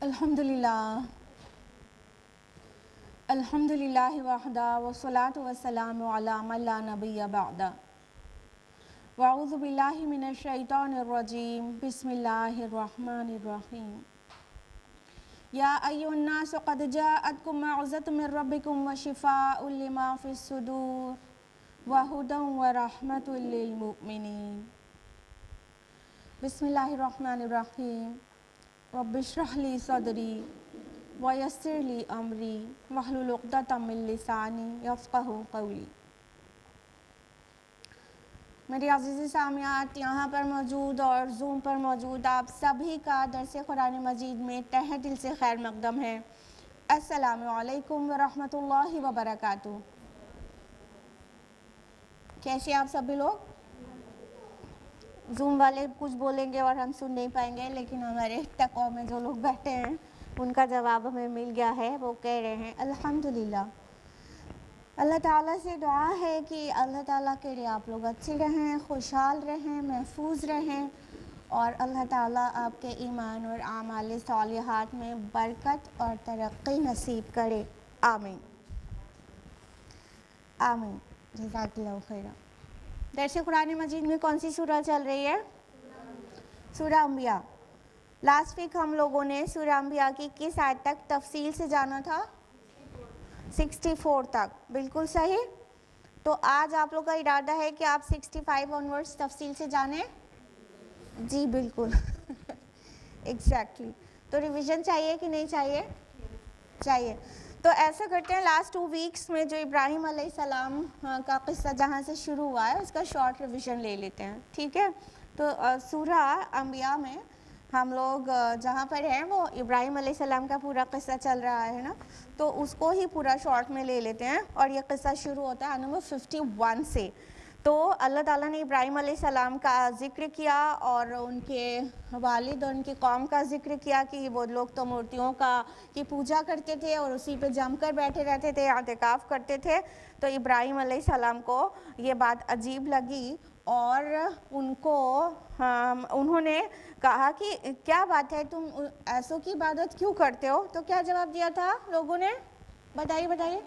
الحمدللہ الحمدللہ وحدہ والصلاة والسلام علی من لا نبی بعدہ واعوذ باللہ من الشیطان الرجیم بسم اللہ الرحمن الرحیم یا ایھا الناس قد جاءتکم موعظۃ من ربکم وشفاء لما فی الصدور وہدی ورحمۃ للمؤمنین۔ بسم اللہ الرحمن الرحیم رب اشرح لی صدری ویسر لی امری واحلل عقدۃ من لسانی یفقہوا قولی۔ میری عزیزی سامعات، یہاں پر موجود اور زوم پر موجود آپ سبھی کا درس قرآن مجید میں تہہ دل سے خیر مقدم ہے۔ السلام علیکم ورحمۃ اللہ وبرکاتہ۔ کیسے آپ سبھی لوگ؟ زوم والے کچھ بولیں گے اور ہم سن نہیں پائیں گے، لیکن ہمارے تقویٰ میں جو لوگ بیٹھے ہیں ان کا جواب ہمیں مل گیا ہے، وہ کہہ رہے ہیں الحمدللہ۔ اللہ تعالیٰ سے دعا ہے کہ اللہ تعالیٰ کے لیے آپ لوگ اچھے رہیں، خوشحال رہیں، محفوظ رہیں، اور اللہ تعالیٰ آپ کے ایمان اور اعمال صالحات میں برکت اور ترقی نصیب کرے، آمین آمین۔ جزاک اللہ خیرا۔ درس قرآن مجید میں کون سی سورہ چل رہی ہے؟ سورہ انبیاء۔ لاسٹ ویک ہم لوگوں نے سورہ انبیاء کی کس آیت تک تفصیل سے جانا تھا؟ 64 تک، بالکل صحیح۔ تو آج آپ لوگ کا ارادہ ہے کہ آپ 65 آنورڈز تفصیل سے جانیں؟ جی بالکل ایگزیکٹلی۔ تو ریویژن چاہیے کہ نہیں چاہیے؟ چاہیے۔ تو ایسا کرتے ہیں، لاسٹ 2 ویکس میں جو ابراہیم علیہ السلام کا قصہ جہاں سے شروع ہوا ہے اس کا شارٹ ریویژن لے لیتے ہیں، ٹھیک ہے؟ تو سورہ انبیاء میں ہم لوگ جہاں پر ہیں وہ ابراہیم علیہ السلام کا پورا قصہ چل رہا ہے نا، تو اس کو ہی پورا شارٹ میں لے لیتے ہیں، اور یہ قصہ شروع ہوتا ہے نمبر 51 سے۔ تو اللہ تعالیٰ نے ابراہیم علیہ السلام کا ذکر کیا اور ان کے والد اور ان کی قوم کا ذکر کیا کہ وہ لوگ تو مورتیوں کی پوجا کرتے تھے اور اسی پہ جم کر بیٹھے رہتے تھے، اعتکاف کرتے تھے۔ تو ابراہیم علیہ السلام کو یہ بات عجیب لگی اور انہوں نے کہا کہ کیا بات ہے، تم ایسوں کی عبادت کیوں کرتے ہو؟ تو کیا جواب دیا تھا لوگوں نے؟ بتائیے۔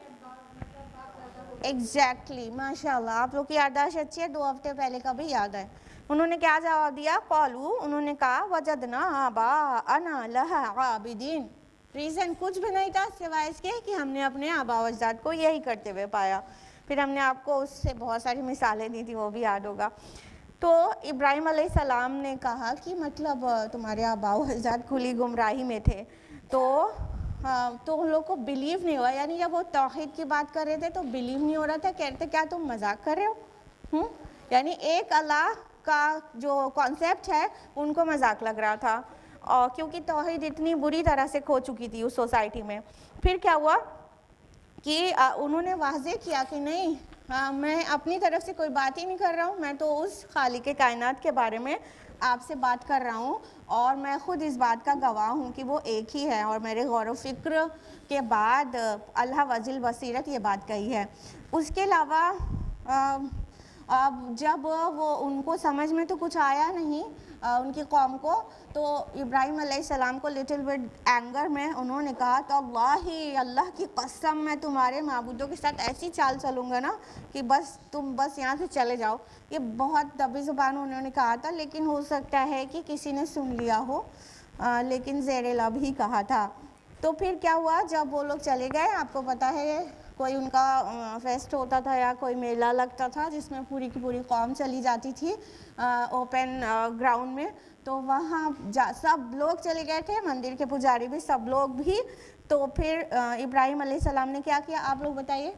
ایگزیکٹلی، ماشاء اللہ، آپ لوگ کی یادداشت اچھی ہے، 2 ہفتے پہلے کا بھی یاد ہے۔ انہوں نے کیا جواب دیا؟ قالوا، انہوں نے کہا وجدنا آباءنا لہا عابدین۔ ریزن کچھ بھی نہیں تھا سوائے اس کے کہ ہم نے اپنے آباء و اجداد کو یہی کرتے ہوئے پایا۔ پھر ہم نے آپ کو اس سے بہت ساری مثالیں دی تھی، وہ بھی یاد ہوگا۔ تو ابراہیم علیہ السلام نے کہا کہ مطلب تمہارے آباء و اجداد کھلی گمراہی میں تھے، تو ان لوگ کو بلیو نہیں ہوا، یعنی جب وہ توحید کی بات کر رہے تھے تو بلیو نہیں ہو رہا تھا، کہتے کیا تم مذاق کر رہے ہو؟ یعنی ایک اللہ کا جو کانسیپٹ ہے ان کو مذاق لگ رہا تھا، اور کیونکہ توحید اتنی بری طرح سے کھو چکی تھی اس سوسائٹی میں۔ پھر کیا ہوا کہ انہوں نے واضح کیا کہ نہیں، میں اپنی طرف سے کوئی بات ہی نہیں کر رہا ہوں، میں تو اس خالق کائنات کے بارے میں آپ سے بات کر رہا ہوں، اور میں خود اس بات کا گواہ ہوں کہ وہ ایک ہی ہے، اور میرے غور و فکر کے بعد اللہ وجل بصیرت یہ بات کہی ہے۔ اس کے علاوہ اب جب وہ ان کو سمجھ میں تو کچھ آیا نہیں ان کی قوم کو، تو ابراہیم علیہ السلام کو لٹل بٹ اینگر میں انہوں نے کہا تو اللہ کی قسم میں تمہارے معبودوں کے ساتھ ایسی چال چلوں گا نا کہ تم بس یہاں سے چلے جاؤ۔ یہ بہت دبی زبان انہوں نے کہا تھا، لیکن ہو سکتا ہے کہ کسی نے سن لیا ہو، لیکن زیر لب ہی کہا تھا۔ تو پھر کیا ہوا جب وہ لوگ چلے گئے، آپ کو پتہ ہے کوئی ان کا فیسٹ ہوتا تھا یا کوئی میلہ لگتا تھا جس میں پوری کی پوری قوم چلی جاتی تھی اوپن گراؤنڈ میں، تو وہاں سب لوگ چلے گئے تھے، مندر کے پجاری بھی، سب لوگ بھی۔ تو پھر ابراہیم علیہ السلام نے کیا کیا، آپ لوگ بتائیے؟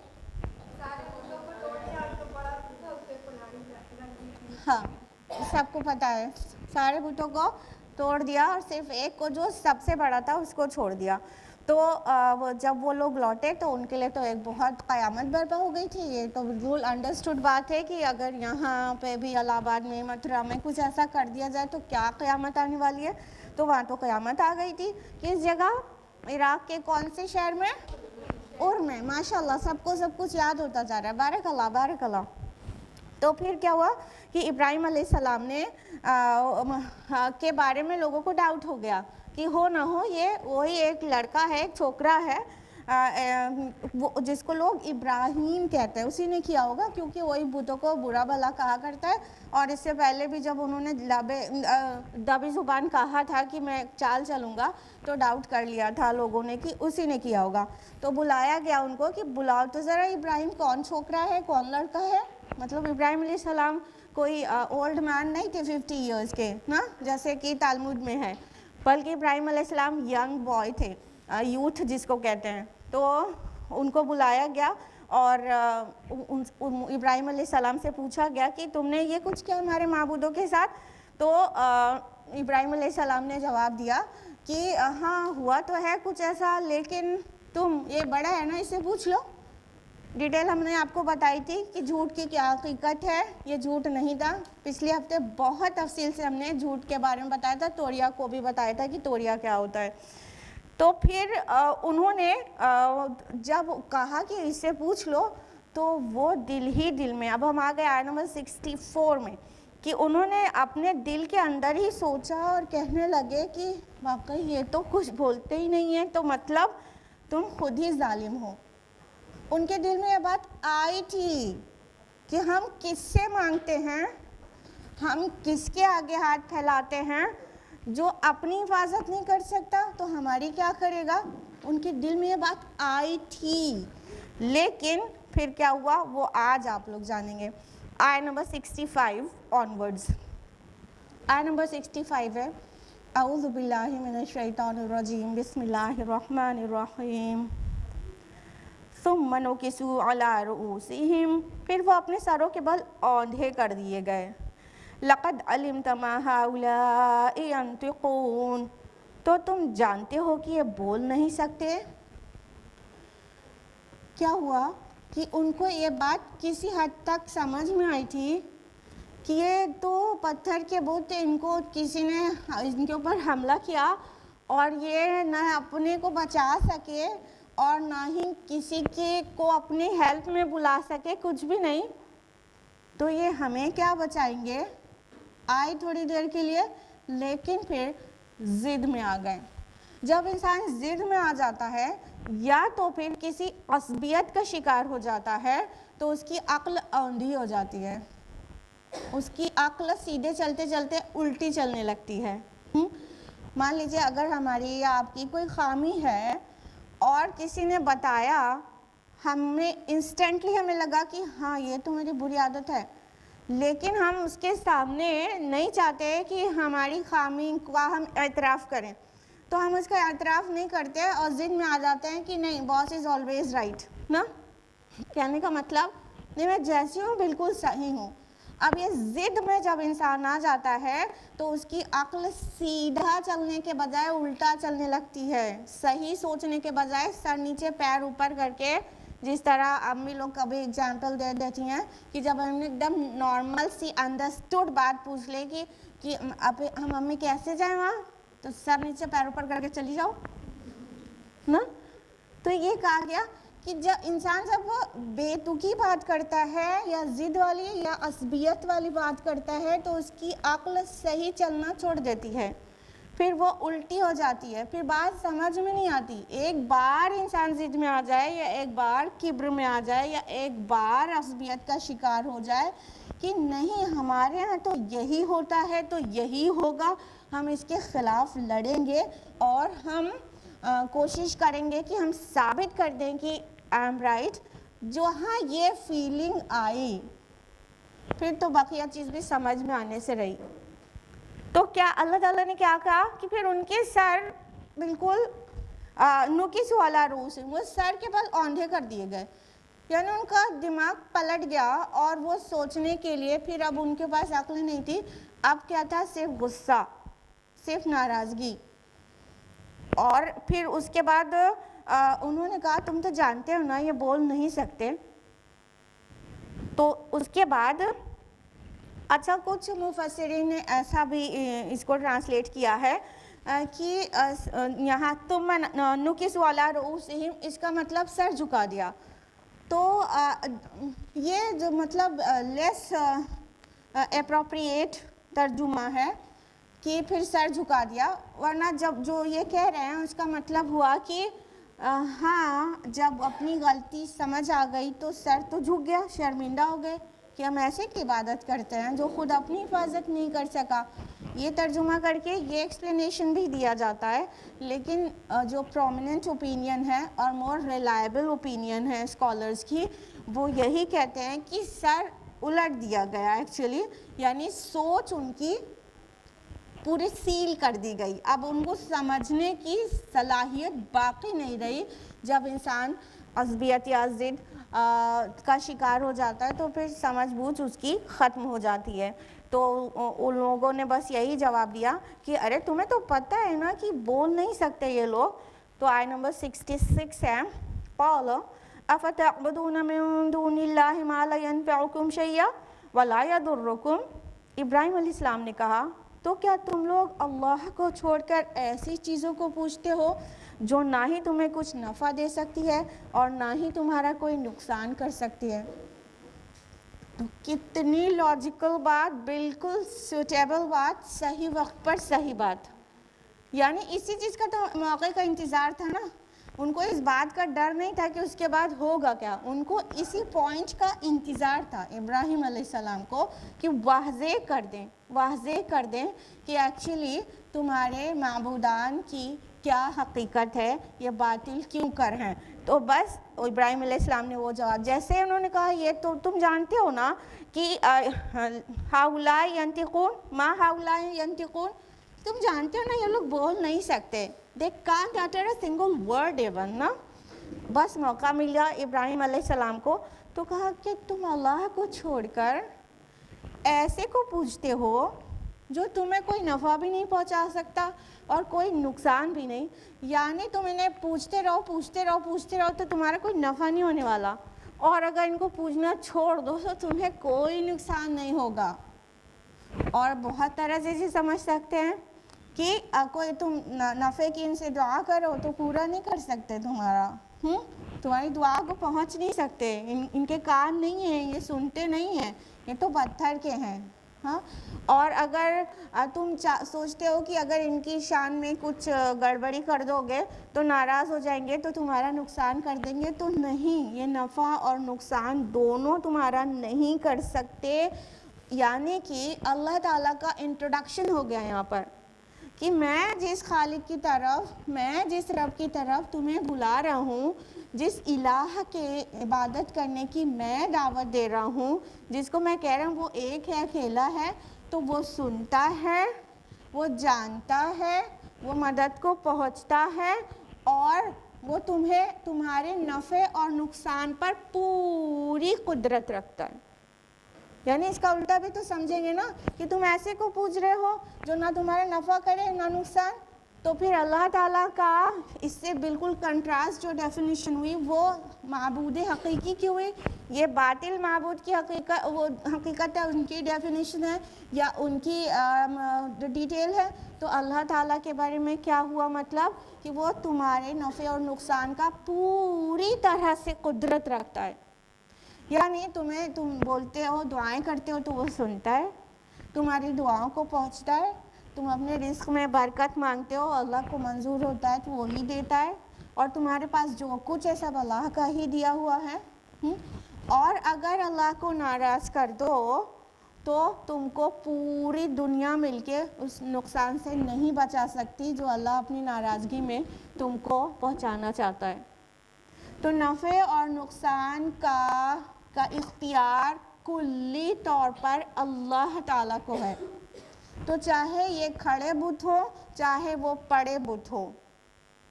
ہاں سب کو پتہ ہے، سارے بتوں کو توڑ دیا اور صرف ایک کو جو سب سے بڑا تھا اس کو چھوڑ دیا۔ تو جب وہ لوگ لوٹے تو ان کے لیے تو ایک بہت قیامت برپا ہو گئی تھی۔ یہ تو بالکل انڈرسٹوڈ بات ہے کہ اگر یہاں پہ بھی الہ آباد میں، متھرا میں کچھ ایسا کر دیا جائے تو کیا قیامت آنے والی ہے۔ تو وہاں تو قیامت آ گئی تھی۔ کس جگہ؟ عراق کے کون سے شہر میں؟ اور میں، ماشاء اللہ سب کو سب کچھ یاد ہوتا جا رہا ہے، بارک اللہ بارک اللہ۔ تو پھر کیا ہوا کہ ابراہیم علیہ السلام نے کے بارے میں لوگوں کو ڈاؤٹ ہو گیا کہ ہو نہ ہو یہ وہی ایک لڑکا ہے، ایک چھوکرا ہے جس کو لوگ ابراہیم کہتے ہیں، اسی نے کیا ہوگا، کیونکہ وہی بتوں کو برا بھلا کہا کرتا ہے، اور اس سے پہلے بھی جب انہوں نے دبی زبان کہا تھا کہ میں چال چلوں گا تو ڈاؤٹ کر لیا تھا لوگوں نے کہ اسی نے کیا ہوگا۔ تو بلایا گیا ان کو کہ بلاؤ تو ذرا ابراہیم کون چھوکرا ہے، کون لڑکا ہے۔ مطلب ابراہیم علیہ السلام کوئی اولڈ مین نہیں تھے 50 ایئرز کے نا، جیسے کہ تالمود میں ہے، بلکہ ابراہیم علیہ السلام ینگ بوائے تھے، یوتھ جس کو کہتے ہیں۔ تو ان کو بلایا گیا اور ابراہیم علیہ السلام سے پوچھا گیا کہ تم نے یہ کچھ کیا ہمارے معبودوں کے ساتھ؟ تو ابراہیم علیہ السلام نے جواب دیا کہ ہاں ہوا تو ہے کچھ ایسا، لیکن تم یہ بڑا ہے نا، اس سے پوچھ لو۔ ڈیٹیل ہم نے آپ کو بتائی تھی کہ جھوٹ کی کیا حقیقت ہے، یہ جھوٹ نہیں تھا۔ پچھلے ہفتے بہت تفصیل سے ہم نے جھوٹ کے بارے میں بتایا تھا، توریہ کو بھی بتایا تھا کہ توریہ کیا ہوتا ہے۔ تو پھر انہوں نے جب کہا کہ اس سے پوچھ لو تو وہ دل ہی دل میں، اب ہم آ گئے آیت نمبر 64 میں، کہ انہوں نے اپنے دل کے اندر ہی سوچا اور کہنے لگے کہ واقعی یہ تو کچھ بولتے ہی نہیں ہیں، تو مطلب تم خود ہی ظالم ہو۔ ان کے دل میں یہ بات آئی تھی کہ ہم کس سے مانگتے ہیں، ہم کس کے آگے ہاتھ پھیلاتے ہیں، جو اپنی حفاظت نہیں کر سکتا تو ہماری کیا کرے گا۔ ان کے دل میں یہ بات آئی تھی، لیکن پھر کیا ہوا وہ آج آپ لوگ جانیں گے۔ آیت نمبر 65 آنورڈز، آیت نمبر 65 ہے، اعوذ باللہ من الشیطان الرجیم، بسم اللہ الرحمن الرحیم۔ ثم نکسوا علی رؤوسہم، پھر وہ اپنے سروں کے بل اوندھے کر دیے گئے۔ لقد علمت ما ہؤلاء ینطقون، تو تم جانتے ہو کہ یہ بول نہیں سکتے۔ کیا ہوا کہ ان کو یہ بات کسی حد تک سمجھ میں آئی تھی کہ یہ تو پتھر کے بت، ان کو کسی نے ان کے اوپر حملہ کیا اور یہ نہ اپنے کو بچا سکے اور نہ ہی کسی کو اپنی ہیلپ میں بلا سکے، کچھ بھی نہیں، تو یہ ہمیں کیا بچائیں گے۔ آئی تھوڑی دیر کے لیے، لیکن پھر ضد میں آ گئے۔ جب انسان ضد میں آ جاتا ہے یا تو پھر کسی عصبیت کا شکار ہو جاتا ہے تو اس کی عقل اوندھی ہو جاتی ہے، اس کی عقل سیدھے چلتے چلتے الٹی چلنے لگتی ہے۔ مان لیجئے اگر ہماری یا آپ کی کوئی خامی ہے اور کسی نے بتایا، ہمیں انسٹنٹلی ہمیں لگا کہ ہاں یہ تو میری بری عادت ہے، لیکن ہم اس کے سامنے نہیں چاہتے کہ ہماری خامی کا ہم اعتراف کریں، تو ہم اس کا اعتراف نہیں کرتے اور ضد میں آ جاتے ہیں کہ نہیں، باس از آلویز رائٹ نا۔ کہنے کا مطلب نہیں، میں جیسی ہوں بالکل صحیح ہوں۔ اب یہ ضد میں جب انسان آ جاتا ہے تو اس کی عقل سیدھا چلنے کے بجائے الٹا چلنے لگتی ہے، صحیح سوچنے کے بجائے سر نیچے پیر اوپر کر کے، جس طرح امی لوگ کبھی اگزامپل دے دیتی ہیں کہ جب ہم نے ایک دم نارمل سی انڈرسٹوڈ بات پوچھ لے کہ اب ہم امی کیسے جائیں وہاں، تو سر نیچے پیر اوپر کر کے چلی جاؤ نا۔ تو یہ کہا گیا کہ جب انسان جب وہ بے تکی بات کرتا ہے یا ضد والی یا عصبیت والی بات کرتا ہے تو اس کی عقل صحیح چلنا چھوڑ دیتی ہے، پھر وہ الٹی ہو جاتی ہے، پھر بات سمجھ میں نہیں آتی۔ ایک بار انسان ضد میں آ جائے یا ایک بار کبر میں آ جائے یا ایک بار عصبیت کا شکار ہو جائے کہ نہیں ہمارے ہاں تو یہی ہوتا ہے تو یہی ہوگا، ہم اس کے خلاف لڑیں گے اور ہم کوشش کریں گے کہ ہم ثابت کر دیں کہ آئی ایم رائٹ، جو ہاں یہ فیلنگ آئی، پھر تو بقیہ چیز بھی سمجھ میں آنے سے رہی۔ تو کیا اللہ تعالیٰ نے کیا کہا کہ پھر ان کے سر بالکل نکسوا علی رؤوسہم، وہ سر کے بل اوندھے کر دیے گئے، یعنی ان کا دماغ پلٹ گیا اور وہ سوچنے کے لیے پھر اب ان کے پاس عقل نہیں تھی، اب کیا تھا، صرف غصہ، صرف ناراضگی۔ اور پھر اس کے بعد انہوں نے کہا تم تو جانتے ہو نا یہ بول نہیں سکتے۔ تو اس کے بعد اچھا کچھ مفسرین نے ایسا بھی اس کو ٹرانسلیٹ کیا ہے کہ یہاں تم نکسوا علی رؤوسہم، اس کا مطلب سر جھکا دیا، تو یہ جو مطلب لیس اپروپریٹ ترجمہ ہے کہ پھر سر جھکا دیا، ورنہ جب جو یہ کہہ رہے ہیں اس کا مطلب ہوا کہ ہاں جب اپنی غلطی سمجھ آ گئی تو سر تو جھک گیا، شرمندہ ہو گئے کہ ہم ایسے کی عبادت کرتے ہیں جو خود اپنی حفاظت نہیں کر سکا۔ یہ ترجمہ کر کے یہ ایکسپلینیشن بھی دیا جاتا ہے، لیکن جو پرومیننٹ اوپینین ہے اور مور ریلائبل اوپینین ہے اسکالرز کی، وہ یہی کہتے ہیں کہ سر الٹ دیا گیا ایکچولی، یعنی سوچ ان کی پوری سیل کر دی گئی، اب ان کو سمجھنے کی صلاحیت باقی نہیں رہی۔ جب انسان عصبیت یا ضد کا شکار ہو جاتا ہے تو پھر سمجھ بوجھ اس کی ختم ہو جاتی ہے۔ تو ان لوگوں نے بس یہی جواب دیا کہ ارے تمہیں تو پتہ ہے نا کہ بول نہیں سکتے یہ لوگ۔ تو آیت نمبر 66 ہے، قال افتعبدون من دون اللہ ما لا ينفعکم شیئا ولا یضرکم۔ ابراہیم علیہ السلام نے کہا تو کیا تم لوگ اللہ کو چھوڑ کر ایسی چیزوں کو پوجتے ہو جو نہ ہی تمہیں کچھ نفع دے سکتی ہے اور نہ ہی تمہارا کوئی نقصان کر سکتی ہے؟ تو کتنی لاجیکل بات، بالکل سوٹیبل بات، صحیح وقت پر صحیح بات۔ یعنی اسی چیز کا تو موقع کا انتظار تھا نا، ان کو اس بات کا ڈر نہیں تھا کہ اس کے بعد ہوگا کیا، ان کو اسی پوائنٹ کا انتظار تھا ابراہیم علیہ السلام کو کہ واضح کر دیں کہ ایکچولی تمہارے معبودان کی کیا حقیقت ہے، یہ باطل کیوں کر ہیں۔ تو بس ابراہیم علیہ السلام نے وہ جواب، جیسے انہوں نے کہا یہ تو تم جانتے ہو نا کہ ہؤلاء ینطقون ما ہؤلاء ینطقون، تم جانتے ہو نا یہ لوگ بول نہیں سکتے، they can't utter a single word even نا۔ بس موقع ملا ابراہیم علیہ السلام کو، تو کہا کہ تم اللہ کو چھوڑ کر ایسے کو پوجتے ہو جو تمہیں کوئی نفع بھی نہیں پہنچا سکتا اور کوئی نقصان بھی نہیں، یعنی تم انہیں پوجتے رہو تو تمہارا کوئی نفع نہیں ہونے والا، اور اگر ان کو پوجنا چھوڑ دو تو تمہیں کوئی نقصان نہیں ہوگا۔ اور بہت طرح سے سمجھ سکتے ہیں کہ کوئی تم نفع کی ان سے دعا کرو تو پورا نہیں کر سکتے تمہاری دعا کو پہنچ نہیں سکتے، ان کے کان نہیں ہیں، یہ سنتے نہیں ہیں، یہ تو پتھر کے ہیں۔ ہاں، اور اگر تم سوچتے ہو کہ اگر ان کی شان میں کچھ گڑبڑی کر دو گے تو ناراض ہو جائیں گے تو تمہارا نقصان کر دیں گے، تو نہیں، یہ نفع اور نقصان دونوں تمہارا نہیں کر سکتے۔ یعنی کہ اللہ تعالیٰ کا انٹروڈکشن ہو گیا یہاں پر کہ میں جس خالق کی طرف، میں جس رب کی طرف تمہیں بلا رہا ہوں، جس الہ کے عبادت کرنے کی میں دعوت دے رہا ہوں، جس کو میں کہہ رہا ہوں وہ ایک ہے، اکیلا ہے، تو وہ سنتا ہے، وہ جانتا ہے، وہ مدد کو پہنچتا ہے، اور وہ تمہیں تمہارے نفع اور نقصان پر پوری قدرت رکھتا ہے۔ یعنی اس کا الٹا بھی تو سمجھیں گے نا کہ تم ایسے کو پوج رہے ہو جو نہ تمہارا نفع کرے نہ نقصان، تو پھر اللہ تعالیٰ کا اس سے بالکل کنٹراسٹ جو ڈیفینیشن ہوئی وہ معبود حقیقی کی ہوئی، یہ باطل معبود کی حقیقت، وہ حقیقت ہے، ان کی ڈیفینیشن ہے یا ان کی ڈیٹیل ہے۔ تو اللہ تعالیٰ کے بارے میں کیا ہوا، مطلب کہ وہ تمہارے نفع اور نقصان کا پوری طرح سے قدرت رکھتا ہے۔ یعنی تم بولتے ہو، دعائیں کرتے ہو تو وہ سنتا ہے، تمہاری دعاؤں کو پہنچتا ہے، تم اپنے رزق میں برکت مانگتے ہو، اللہ کو منظور ہوتا ہے تو وہی دیتا ہے، اور تمہارے پاس جو کچھ ہے سب اللہ کا ہی دیا ہوا ہے۔ اور اگر اللہ کو ناراض کر دو تو تم کو پوری دنیا مل کے اس نقصان سے نہیں بچا سکتی جو اللہ اپنی ناراضگی میں تم کو پہنچانا چاہتا ہے۔ تو نفع اور نقصان کا اختیار کلی طور پر اللہ تعالیٰ کو ہے، تو چاہے یہ کھڑے بت ہو چاہے وہ پڑے بت ہو۔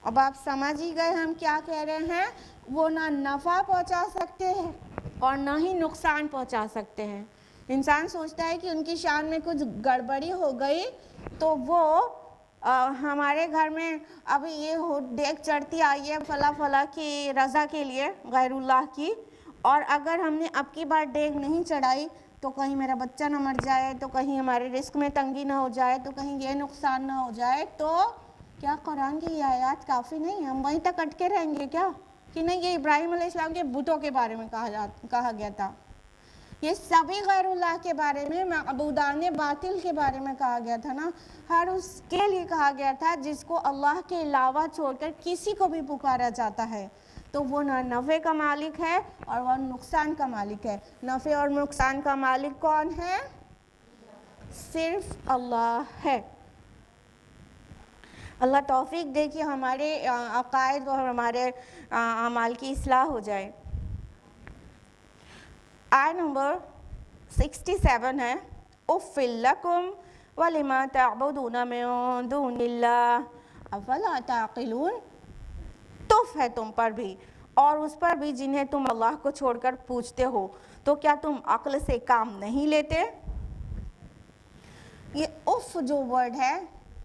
اب آپ سمجھ ہی گئے ہم کیا کہہ رہے ہیں، وہ نہ نفع پہنچا سکتے ہیں اور نہ ہی نقصان پہنچا سکتے ہیں۔ انسان سوچتا ہے کہ ان کی شان میں کچھ گڑبڑی ہو گئی تو وہ ہمارے گھر میں ابھی یہ دیگ چڑھتی آئی ہے فلاں کی رضا کے لیے غیر اللہ کی، اور اگر ہم نے اب کی بار دیگ نہیں چڑھائی تو کہیں میرا بچہ نہ مر جائے، تو کہیں ہمارے رزق میں تنگی نہ ہو جائے، تو کہیں یہ نقصان نہ ہو جائے، تو کیا قرآن کی یہ آیات کافی نہیں؟ ہم وہیں تک اٹکے رہیں گے کیا؟ کہ نہیں یہ ابراہیم علیہ السلام کے بتوں کے بارے میں کہا گیا تھا، یہ سبھی غیر اللہ کے بارے میں، معبودان باطل کے بارے میں کہا گیا تھا نا، ہر اس کے لیے کہا گیا تھا جس کو اللہ کے علاوہ چھوڑ کر کسی کو بھی پکارا جاتا ہے تو وہ نہ نفع کا مالک ہے اور وہ نقصان کا مالک ہے۔ نفع اور نقصان کا مالک کون ہے؟ صرف اللہ ہے۔ اللہ توفیق دے کہ ہمارے عقائد اور ہمارے اعمال کی اصلاح ہو جائے۔ آیت نمبر 67 ہے، اُفٍّ لَکُمْ وَلِمَا تَعْبُدُونَ مِن دُونِ اللَّهِ أَفَلَا تَعْقِلُونَ۔ تف ہے تم پر بھی اور اس پر بھی جنہیں تم اللہ کو چھوڑ کر پوجتے ہو، تو کیا تم عقل سے کام نہیں لیتے؟ یہ اف جو ورڈ ہے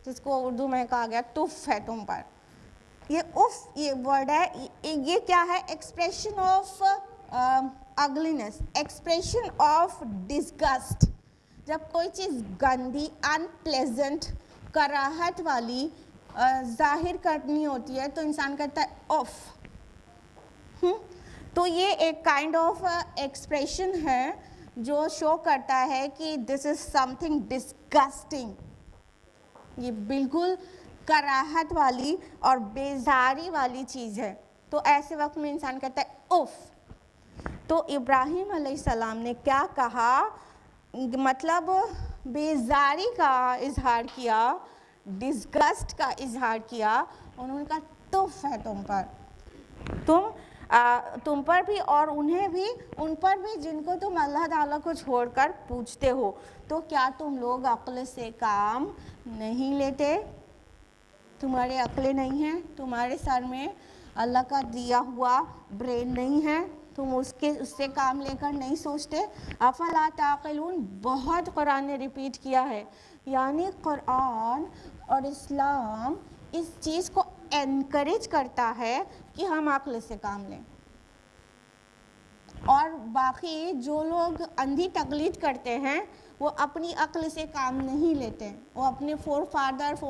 جس کو اردو میں کہا گیا تف ہے تم پر، یہ اف یہ ورڈ ہے، یہ کیا ہے؟ Expression of ugliness, expression of disgust. جب کوئی چیز گندی، ان پلیزنٹ، کراہت والی ظاہر کرنی ہوتی ہے تو انسان کہتا ہے اف۔ تو یہ ایک کائنڈ آف ایکسپریشن ہے جو شو کرتا ہے کہ دس از سم تھنگ ڈسگسٹنگ، یہ بالکل کراہت والی اور بیزاری والی چیز ہے، تو ایسے وقت میں انسان کہتا ہے اف۔ تو ابراہیم علیہ السلام نے کیا کہا؟ مطلب بیزاری کا اظہار کیا، ڈسگسٹ کا اظہار کیا، انہوں نے کہا تف ہے تم پر، تم پر بھی اور انہیں بھی، ان پر بھی جن کو تم اللہ تعالیٰ کو چھوڑ کر پوجتے ہو، تو کیا تم لوگ عقل سے کام نہیں لیتے؟ تمہارے عقلیں نہیں ہیں، تمہارے سر میں اللہ کا دیا ہوا برین نہیں ہے، تم اس سے کام لے کر نہیں سوچتے؟ افلا تعقلون بہت قرآن نے ریپیٹ کیا ہے، یعنی قرآن اور اسلام اس چیز کو انکریج کرتا ہے کہ ہم عقل سے کام لیں، اور باقی جو لوگ اندھی تقلید کرتے ہیں وہ اپنی عقل سے کام نہیں لیتے، وہ اپنے فور فادر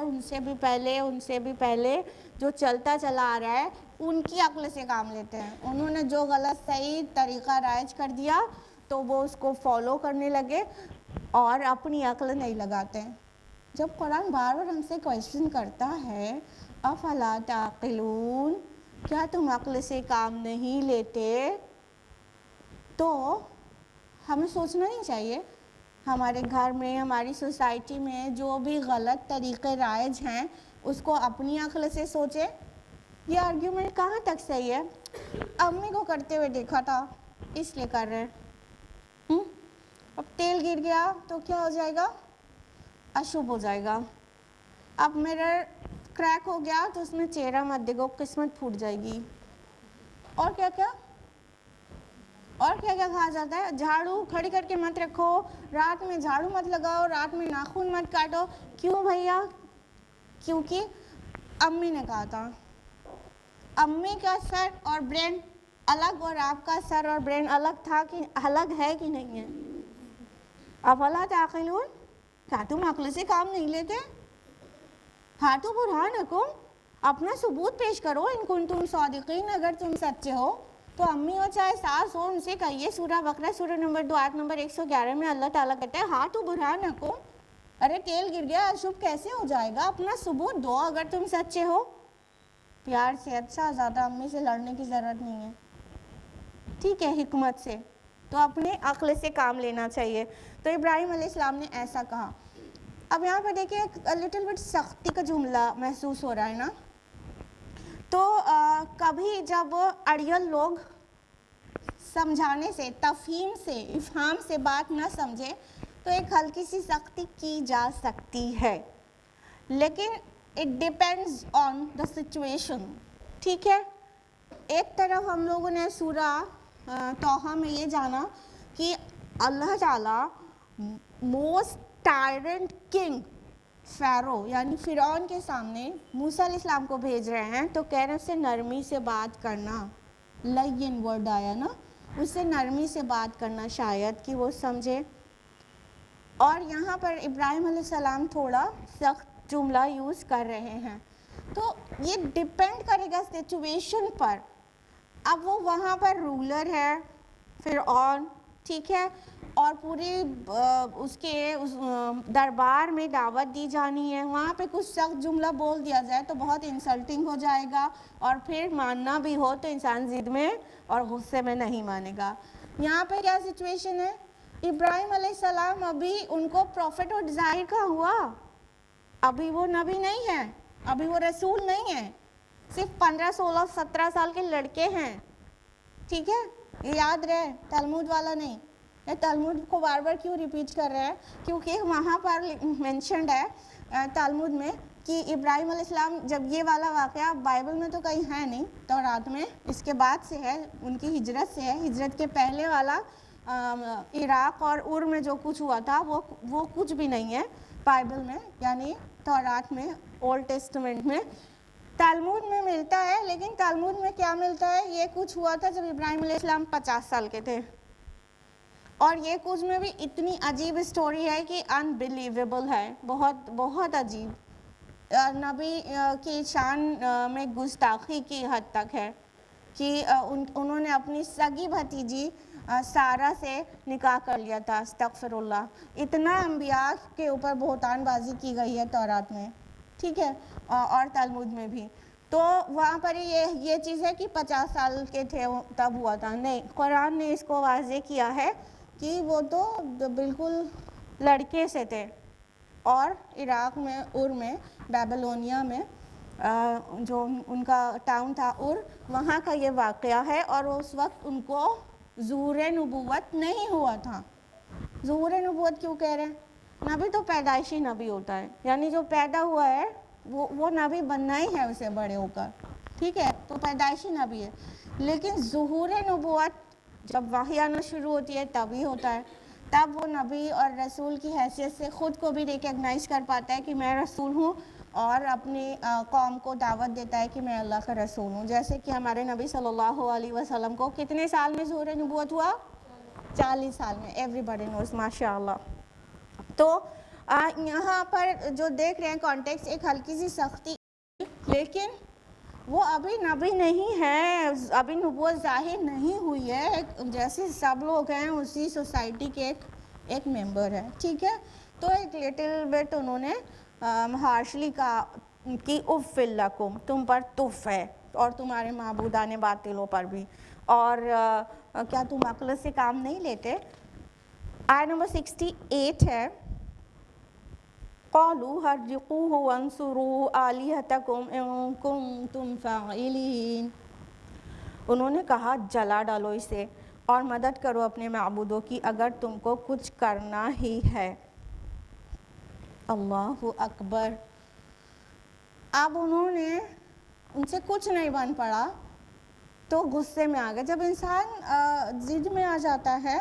ان سے بھی پہلے جو چلتا چلا آ رہا ہے ان کی عقل سے کام لیتے ہیں، انہوں نے جو غلط صحیح طریقہ رائج کر دیا تو وہ اس کو فالو کرنے لگے اور اپنی عقل نہیں لگاتے۔ جب قرآن بار بار ہم سے کویسچن کرتا ہے افلا تعقلون، کیا تم عقل سے کام نہیں لیتے، تو ہمیں سوچنا نہیں چاہیے ہمارے گھر میں، ہماری سوسائٹی میں جو بھی غلط طریقے رائج ہیں اس کو اپنی عقل سے سوچیں۔ یہ آرگیومنٹ کہاں تک صحیح ہے؟ امی کو کرتے ہوئے دیکھا تھا اس لیے کر رہے ہیں، اب تیل گر گیا تو کیا ہو جائے گا؟ اشبھ ہو جائے گا۔ اب میرر کریک ہو گیا تو اس میں چہرہ مت دیکھو، قسمت پھوٹ جائے گی۔ اور کیا کہا جاتا ہے؟ جھاڑو کھڑی کر کے مت رکھو، رات میں جھاڑو مت لگاؤ، رات میں ناخن مت کاٹو۔ کیوں بھیا؟ کیونکہ امی نے کہا تھا۔ امی کا سر اور برین الگ اور آپ کا سر اور برین الگ ہے کہ نہیں ہے؟ افلا تعقلون، کیا تم عقل سے کام نہیں لیتے؟ ہاتھوں برہانکم، اپنا ثبوت پیش کرو، ان کنتم صادقین، اگر تم سچے ہو تو امی ہو چاہے ساس ہو ان سے کہیے۔ سورہ بقرہ سورہ نمبر 2 آیت نمبر 111 میں اللہ تعالیٰ کہتا ہے ہاتھوں برہانکم، ارے تیل گر گیا اشبھ کیسے ہو جائے گا؟ اپنا ثبوت دو اگر تم سچے ہو۔ پیار سے، اچھا، زیادہ امی سے لڑنے کی ضرورت نہیں ہے، ٹھیک ہے، حکمت سے، تو اپنے عقل سے کام لینا چاہیے۔ تو ابراہیم علیہ السلام نے ایسا کہا۔ اب یہاں پہ دیکھیں ایک لٹل بٹ سختی کا جملہ محسوس ہو رہا ہے نا، تو کبھی جب اڑیل لوگ سمجھانے سے، تفہیم سے، افہام سے بات نہ سمجھے تو ایک ہلکی سی سختی کی جا سکتی ہے، لیکن it depends on the situation، ٹھیک ہے؟ ایک طرف ہم لوگوں نے سورہ طٰہٰ میں یہ جانا کہ اللہ تعالیٰ موسٹ ٹائرنٹ کنگ فیرو یعنی فرعون کے سامنے موسیٰ علیہ السلام کو بھیج رہے ہیں، تو کہہ رہے ہیں اس سے نرمی سے بات کرنا، لین ورڈ آیا نا، اس سے نرمی سے بات کرنا شاید کہ وہ سمجھے۔ اور یہاں پر ابراہیم علیہ السلام تھوڑا سخت جملہ یوز کر رہے ہیں، تو یہ ڈیپینڈ کرے گا سچویشن پر اب وہ وہاں پر رولر ہے فرعون، ٹھیک ہے، اور پوری اس کے دربار میں دعوت دی جانی ہے، وہاں پہ کچھ سخت جملہ بول دیا جائے تو بہت انسلٹنگ ہو جائے گا، اور پھر ماننا بھی ہو تو انسان ضد میں اور غصے میں نہیں مانے گا۔ یہاں پہ کیا سچویشن ہے، ابراہیم علیہ السلام ابھی ان کو پروفٹ اور ظاہر کا ہوا، ابھی وہ نبی نہیں ہے، ابھی وہ رسول نہیں ہے، صرف 15 16 17 سال کے لڑکے ہیں، ٹھیک ہے، یہ یاد رہے، تلمود والا نہیں۔ یہ تلمود کو بار بار کیوں ریپیٹ کر رہے ہیں، کیونکہ وہاں پر مینشنڈ ہے تلمود میں کہ ابراہیم علیہ السلام، جب یہ والا واقعہ بائبل میں تو کہیں ہے نہیں، تورات میں اس کے بعد سے ہے، ان کی ہجرت سے ہے، ہجرت کے پہلے والا عراق اور ار میں جو کچھ ہوا تھا وہ کچھ بھی نہیں ہے بائبل میں، یعنی تورات میں، اولڈ ٹیسٹمنٹ میں۔ تلمود میں ملتا ہے، لیکن تلمود میں کیا ملتا ہے، یہ کچھ ہوا تھا جب ابراہیم علیہ السلام 50 سال کے تھے، اور یہ کچھ میں بھی اتنی عجیب اسٹوری ہے کہ انبیلیویبل ہے، بہت بہت عجیب، نبی کی شان میں گستاخی کی حد تک ہے کہ انہوں نے اپنی سگی بھتیجی سارہ سے نکاح کر لیا تھا، استغفر اللہ، اتنا انبیاء کے اوپر بہتان بازی کی گئی ہے تورات میں، ٹھیک ہے، اور تلمود میں بھی۔ تو وہاں پر یہ چیز ہے کہ 50 سال کے تھے تب ہوا تھا، نہیں، قرآن نے اس کو واضح کیا ہے کہ وہ تو بالکل لڑکے سے تھے، اور عراق میں، ار میں، بیبلونیا میں، جو ان کا ٹاؤن تھا ار، وہاں کا یہ واقعہ ہے، اور اس وقت ان کو ظہور نبوت نہیں ہوا تھا۔ ظہور نبوت کیوں کہہ رہے ہیں، نبی تو پیدائشی نبی ہوتا ہے، یعنی جو پیدا ہوا ہے وہ نبی بننا ہی ہے اسے بڑے ہو کر، ٹھیک ہے، تو پیدائشی نبی ہے، لیکن ظہور نبوت جب وحی آنا شروع ہوتی ہے تبھی ہوتا ہے، تب وہ نبی اور رسول کی حیثیت سے خود کو بھی ریکگنائز کر پاتا ہے کہ میں رسول ہوں، اور اپنی قوم کو دعوت دیتا ہے کہ میں اللہ کا رسول ہوں، جیسے کہ ہمارے نبی صلی اللہ علیہ وسلم کو کتنے سال میں ظہور نبوت ہوا، 40 سال میں، ایوری باڈی نوز، ماشاء اللہ۔ تو یہاں پر جو دیکھ رہے ہیں کانٹیکس، ایک ہلکی سی سختی، لیکن وہ ابھی نبی نہیں ہے، ابھی نبوت ظاہر نہیں ہوئی ہے، جیسے سب لوگ ہیں اسی سوسائٹی کے ایک ممبر ہے، ٹھیک ہے۔ تو ایک لٹل بٹ انہوں نے ہارشلی کہا کہ اف لکم، تم پر تف ہے، اور تمہارے معبودان باطلوں پر بھی، اور کیا تم عقل سے کام نہیں لیتے۔ آیت نمبر 68 ہے، قالوا حرقوه وانصروا آلہتکم ان کنتم فاعلین، انہوں نے کہا جلا ڈالو اسے اور مدد کرو اپنے معبودوں کی اگر تم کو کچھ کرنا ہی ہے۔ اللہ اکبر۔ اب انہوں نے ان سے کچھ نہیں بن پڑا تو غصے میں آ گئے۔ جب انسان ضد میں آ جاتا ہے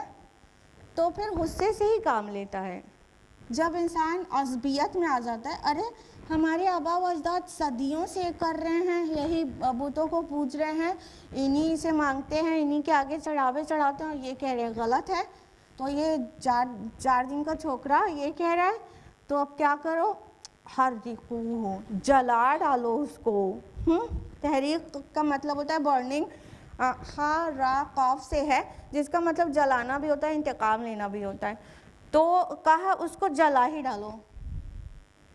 تو پھر غصے سے ہی کام لیتا ہے۔ جب انسان عصبیت میں آ جاتا ہے، ارے ہمارے آبا و اجداد صدیوں سے کر رہے ہیں، یہی بتوں کو پوج رہے ہیں، انہی سے مانگتے ہیں، انہی کے آگے چڑھاوے چڑھاتے ہیں، اور یہ کہہ رہے ہیں غلط ہے، تو یہ 4 دن کا چھوکرا یہ کہہ رہا ہے، تو اب کیا کرو، حرقوہ، جلا ڈالو اس کو۔ تحریق کا مطلب ہوتا ہے برننگ، ہا را قاف سے ہے، جس کا مطلب جلانا بھی ہوتا ہے، انتقام لینا بھی ہوتا ہے، تو کہا اس کو جلا ہی ڈالو۔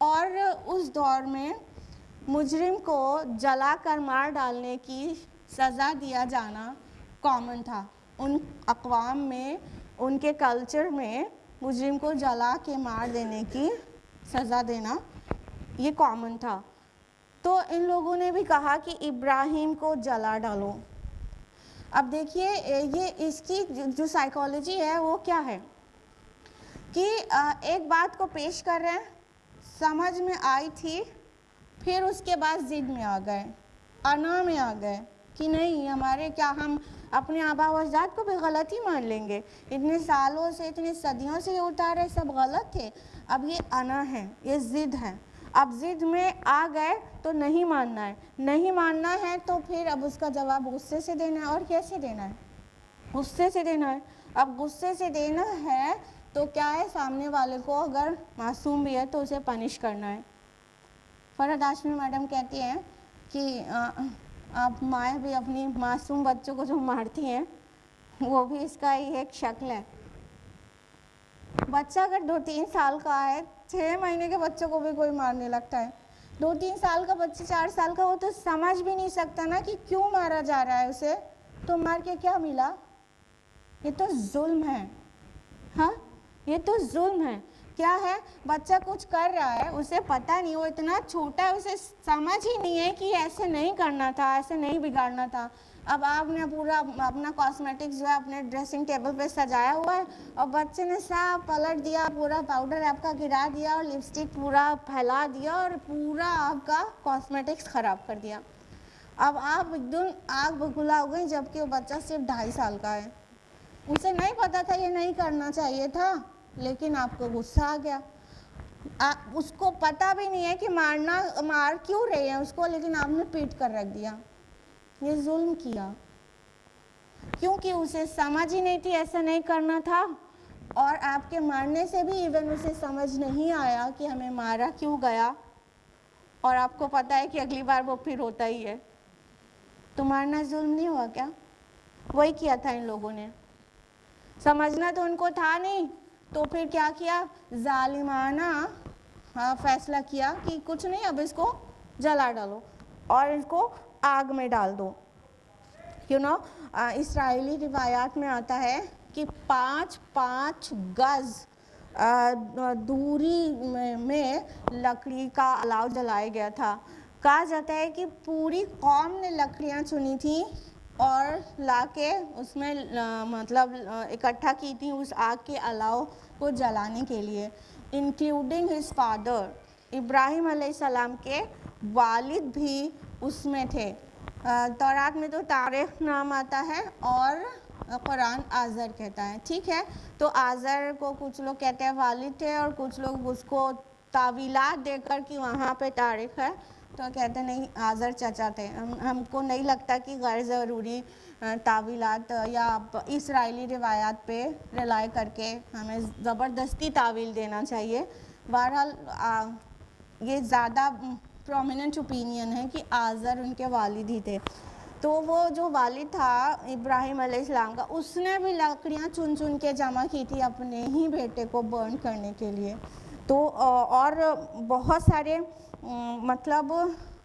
اور اس دور میں مجرم کو جلا کر مار ڈالنے کی سزا دیا جانا کامن تھا، ان اقوام میں، ان کے کلچر میں مجرم کو جلا کے مار دینے کی سزا دینا یہ کامن تھا۔ تو ان لوگوں نے بھی کہا کہ ابراہیم کو جلا ڈالو۔ اب دیکھیے یہ اس کی جو سائیکالوجی ہے وہ کیا ہے کہ ایک بات کو پیش کر رہے ہیں، سمجھ میں آئی تھی، پھر اس کے بعد ضد میں آ گئے، انا میں آ گئے کہ نہیں، ہمارے کیا ہم اپنے آبا و اجداد کو بھی غلط ہی مان لیں گے، اتنے سالوں سے، اتنے صدیوں سے یہ اتارے سب غلط تھے، اب یہ انا ہے، یہ ضد ہے۔ اب ضد میں آ گئے تو نہیں ماننا ہے، نہیں ماننا ہے تو پھر اب اس کا جواب غصے سے دینا ہے، اور کیسے دینا ہے، غصے سے دینا ہے۔ اب غصے سے دینا ہے تو کیا ہے، سامنے والے کو اگر معصوم بھی ہے تو اسے پنش کرنا ہے۔ فرحت ہاشمی میڈم کہتی ہیں کہ اب مائیں بھی اپنی معصوم بچوں کو جو مارتی ہیں وہ بھی اس کا ہی ایک شکل ہے. بچہ اگر 2-3 سال کا ہے، 6 مہینے کے بچوں کو بھی کوئی مارنے لگتا ہے. 2-3 سال کا بچہ 4 سال کا وہ تو سمجھ بھی نہیں سکتا نا کہ کیوں مارا جا رہا ہے اسے. تو مار کے کیا ملا؟ یہ تو ظلم ہے. ہاں یہ تو ظلم ہے. کیا ہے؟ بچہ کچھ کر رہا ہے، اسے پتہ نہیں، وہ اتنا چھوٹا ہے، اسے سمجھ ہی نہیں ہے کہ ایسے نہیں کرنا تھا، ایسے نہیں بگاڑنا تھا. اب آپ نے پورا اپنا کاسمیٹکس جو ہے اپنے ڈریسنگ ٹیبل پہ سجایا ہوا ہے اور بچے نے سب پلٹ دیا، پورا پاؤڈر آپ کا گرا دیا اور لپسٹک پورا پھیلا دیا اور پورا آپ کا کاسمیٹکس خراب کر دیا. اب آپ ایک دم آگ بگھلا ہو گئی جبکہ وہ بچہ صرف 2.5 سال کا ہے. اسے نہیں پتا تھا یہ نہیں کرنا چاہیے تھا لیکن آپ کو غصہ آ گیا. اس کو پتہ بھی نہیں ہے کہ مار کیوں رہے ہیں اس کو، لیکن آپ نے پیٹ کر رکھ دیا. یہ ظلم کیا کیونکہ اسے سمجھ ہی نہیں تھی ایسا نہیں کرنا تھا، اور آپ کے مارنے سے بھی ایون اسے سمجھ نہیں آیا کہ ہمیں مارا کیوں گیا، اور آپ کو پتہ ہے کہ اگلی بار وہ پھر ہوتا ہی ہے. تو مارنا ظلم نہیں ہوا کیا؟ وہی کیا تھا ان لوگوں نے. سمجھنا تو ان کو تھا نہیں، تو پھر کیا کیا؟ ظالمانہ فیصلہ کیا کہ کچھ نہیں، اب اس کو جلا ڈالو اور اس کو آگ میں ڈال دو. اسرائیلی روایات میں آتا ہے کہ 5 گز دوری میں لکڑی کا الاؤ جلایا گیا تھا. کہا جاتا ہے کہ پوری قوم نے لکڑیاں چنی تھیں اور لا کے اس میں مطلب اکٹھا کی تھی اس آگ کے الاؤ کو جلانے کے لیے، انکلوڈنگ ہز فادر. ابراہیم علیہ السلام کے والد بھی اس میں تھے. تورات میں تو تاریخ نام آتا ہے اور قرآن آزر کہتا ہے. ٹھیک ہے، تو آزر کو کچھ لوگ کہتے ہیں والد تھے اور کچھ لوگ اس کو تعویلات دے کر کہ وہاں پہ تاریخ ہے تو کہتے ہیں نہیں آزر چچا تھے. ہم کو نہیں لگتا کہ غیر ضروری تعویلات یا اسرائیلی روایات پہ رلائی کر کے ہمیں زبردستی تعویل دینا چاہیے. بہرحال یہ زیادہ پرومیننٹ اوپینین ہے کہ آزر ان کے والد ہی تھے. تو وہ جو والد تھا ابراہیم علیہ السلام کا، اس نے بھی لکڑیاں چن چن کے جمع کی تھی اپنے ہی بیٹے کو برن کرنے کے لیے. تو اور بہت سارے مطلب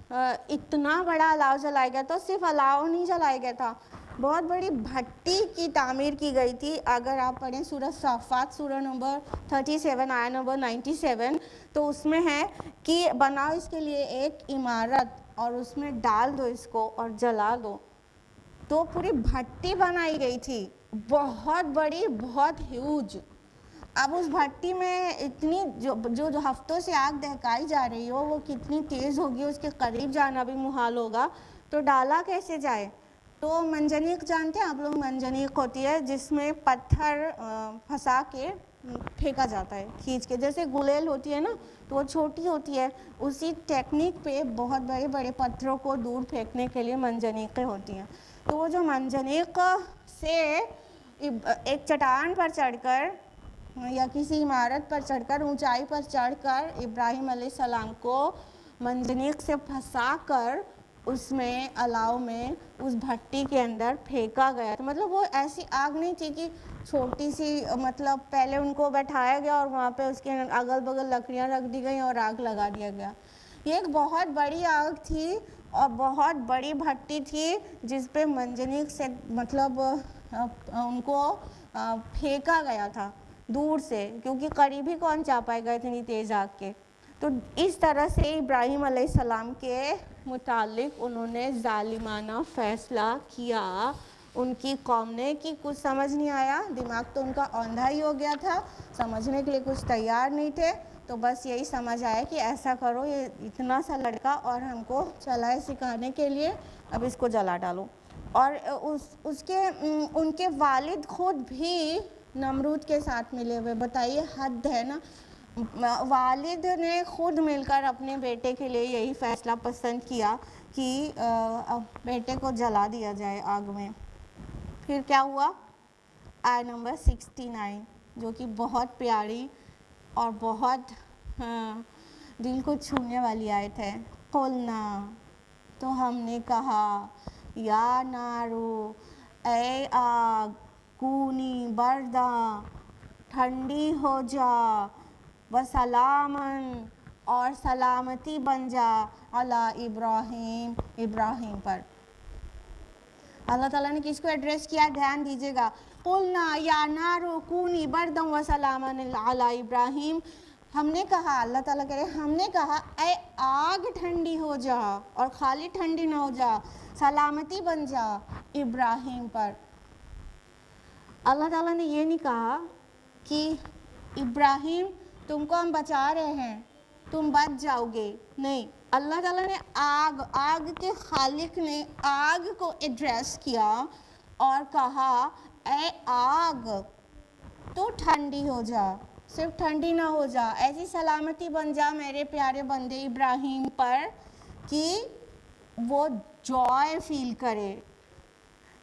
اتنا بڑا الاؤ جلایا گیا تھا. صرف الاؤ نہیں جلایا گیا تھا، بہت بڑی بھٹی کی تعمیر کی گئی تھی. اگر آپ پڑھیں سورہ صافات سورہ نمبر 37 آیت نمبر 97 تو اس میں ہے کہ بناؤ اس کے لیے ایک عمارت اور اس میں ڈال دو اس کو اور جلا دو. تو پوری بھٹی بنائی گئی تھی، بہت بڑی، بہت ہیوج. اب اس بھٹی میں اتنی جو ہفتوں سے آگ دہکائی جا رہی ہو وہ کتنی تیز ہوگی، اس کے قریب جانا بھی محال ہوگا. تو ڈالا کیسے جائے؟ تو منجنیق جانتے ہیں آپ لوگ؟ منجنیق ہوتی ہے جس میں پتھر پھنسا کے پھینکا جاتا ہے کھینچ کے، جیسے گلیل ہوتی ہے نا تو وہ چھوٹی ہوتی ہے، اسی ٹیکنیک پہ بہت بڑے بڑے پتھروں کو دور پھینکنے کے لیے منجنیقیں ہوتی ہیں. تو وہ جو منجنیق سے ایک چٹان پر چڑھ کر یا کسی عمارت پر چڑھ کر، اونچائی پر چڑھ کر ابراہیم علیہ السلام کو منجنیق سے پھنسا کر اس میں الاؤ میں اس بھٹی کے اندر پھینکا گیا. مطلب وہ ایسی آگ نہیں تھی کہ چھوٹی سی، مطلب پہلے ان کو بیٹھایا گیا اور وہاں پہ اس کے اگل بگل لکڑیاں رکھ دی گئیں اور آگ لگا دیا گیا. یہ ایک بہت بڑی آگ تھی اور بہت بڑی بھٹی تھی جس پہ منجنیق سے مطلب ان کو پھینکا گیا تھا دور سے، کیونکہ قریب ہی کون جا پائے گا اتنی تیز آگ کے. تو اس طرح سے ابراہیم علیہ السلام کے متعلق انہوں نے ظالمانہ فیصلہ کیا ان کی قوم نے کہ کچھ سمجھ نہیں آیا. دماغ تو ان کا اوندھا ہی ہو گیا تھا، سمجھنے کے لیے کچھ تیار نہیں تھے. تو بس یہی سمجھ آیا کہ ایسا کرو، یہ اتنا سا لڑکا اور ہم کو چلائے سکھانے کے لیے، اب اس کو جلا ڈالو. اور ان کے والد خود بھی نمرود کے ساتھ ملے ہوئے. بتائیے، حد ہے نا. والد نے خود مل کر اپنے بیٹے کے لیے یہی فیصلہ پسند کیا کہ بیٹے کو جلا دیا جائے آگ میں. پھر کیا ہوا؟ آیت نمبر 69 جو کہ بہت پیاری اور بہت دل کو چھونے والی آیت ہے. قلنا تو ہم نے کہا یا نارو اے آگ کونی بردا ٹھنڈی ہو جا وسلامن اور سلامتی بن جا علی ابراہیم ابراہیم پر. اللہ تعالیٰ نے کس کو ایڈریس کیا؟ دھیان دیجیے گا. قلنا یا نارو کونی بردم وسلامن علی ابراہیم. ہم نے کہا، اللہ تعالیٰ کہہ رہے ہم نے کہا اے آگ ٹھنڈی ہو جا، اور خالی ٹھنڈی نہ ہو جا، سلامتی بن جا ابراہیم پر. اللہ تعالیٰ نے یہ نہیں کہا کہ ابراہیم تم کو ہم بچا رہے ہیں تم بچ جاؤ گے، نہیں. اللہ تعالیٰ نے آگ کے خالق نے آگ کو ایڈریس کیا اور کہا اے آگ تو ٹھنڈی ہو جا، صرف ٹھنڈی نہ ہو جا، ایسی سلامتی بن جا میرے پیارے بندے ابراہیم پر کہ وہ جوائے فیل کرے.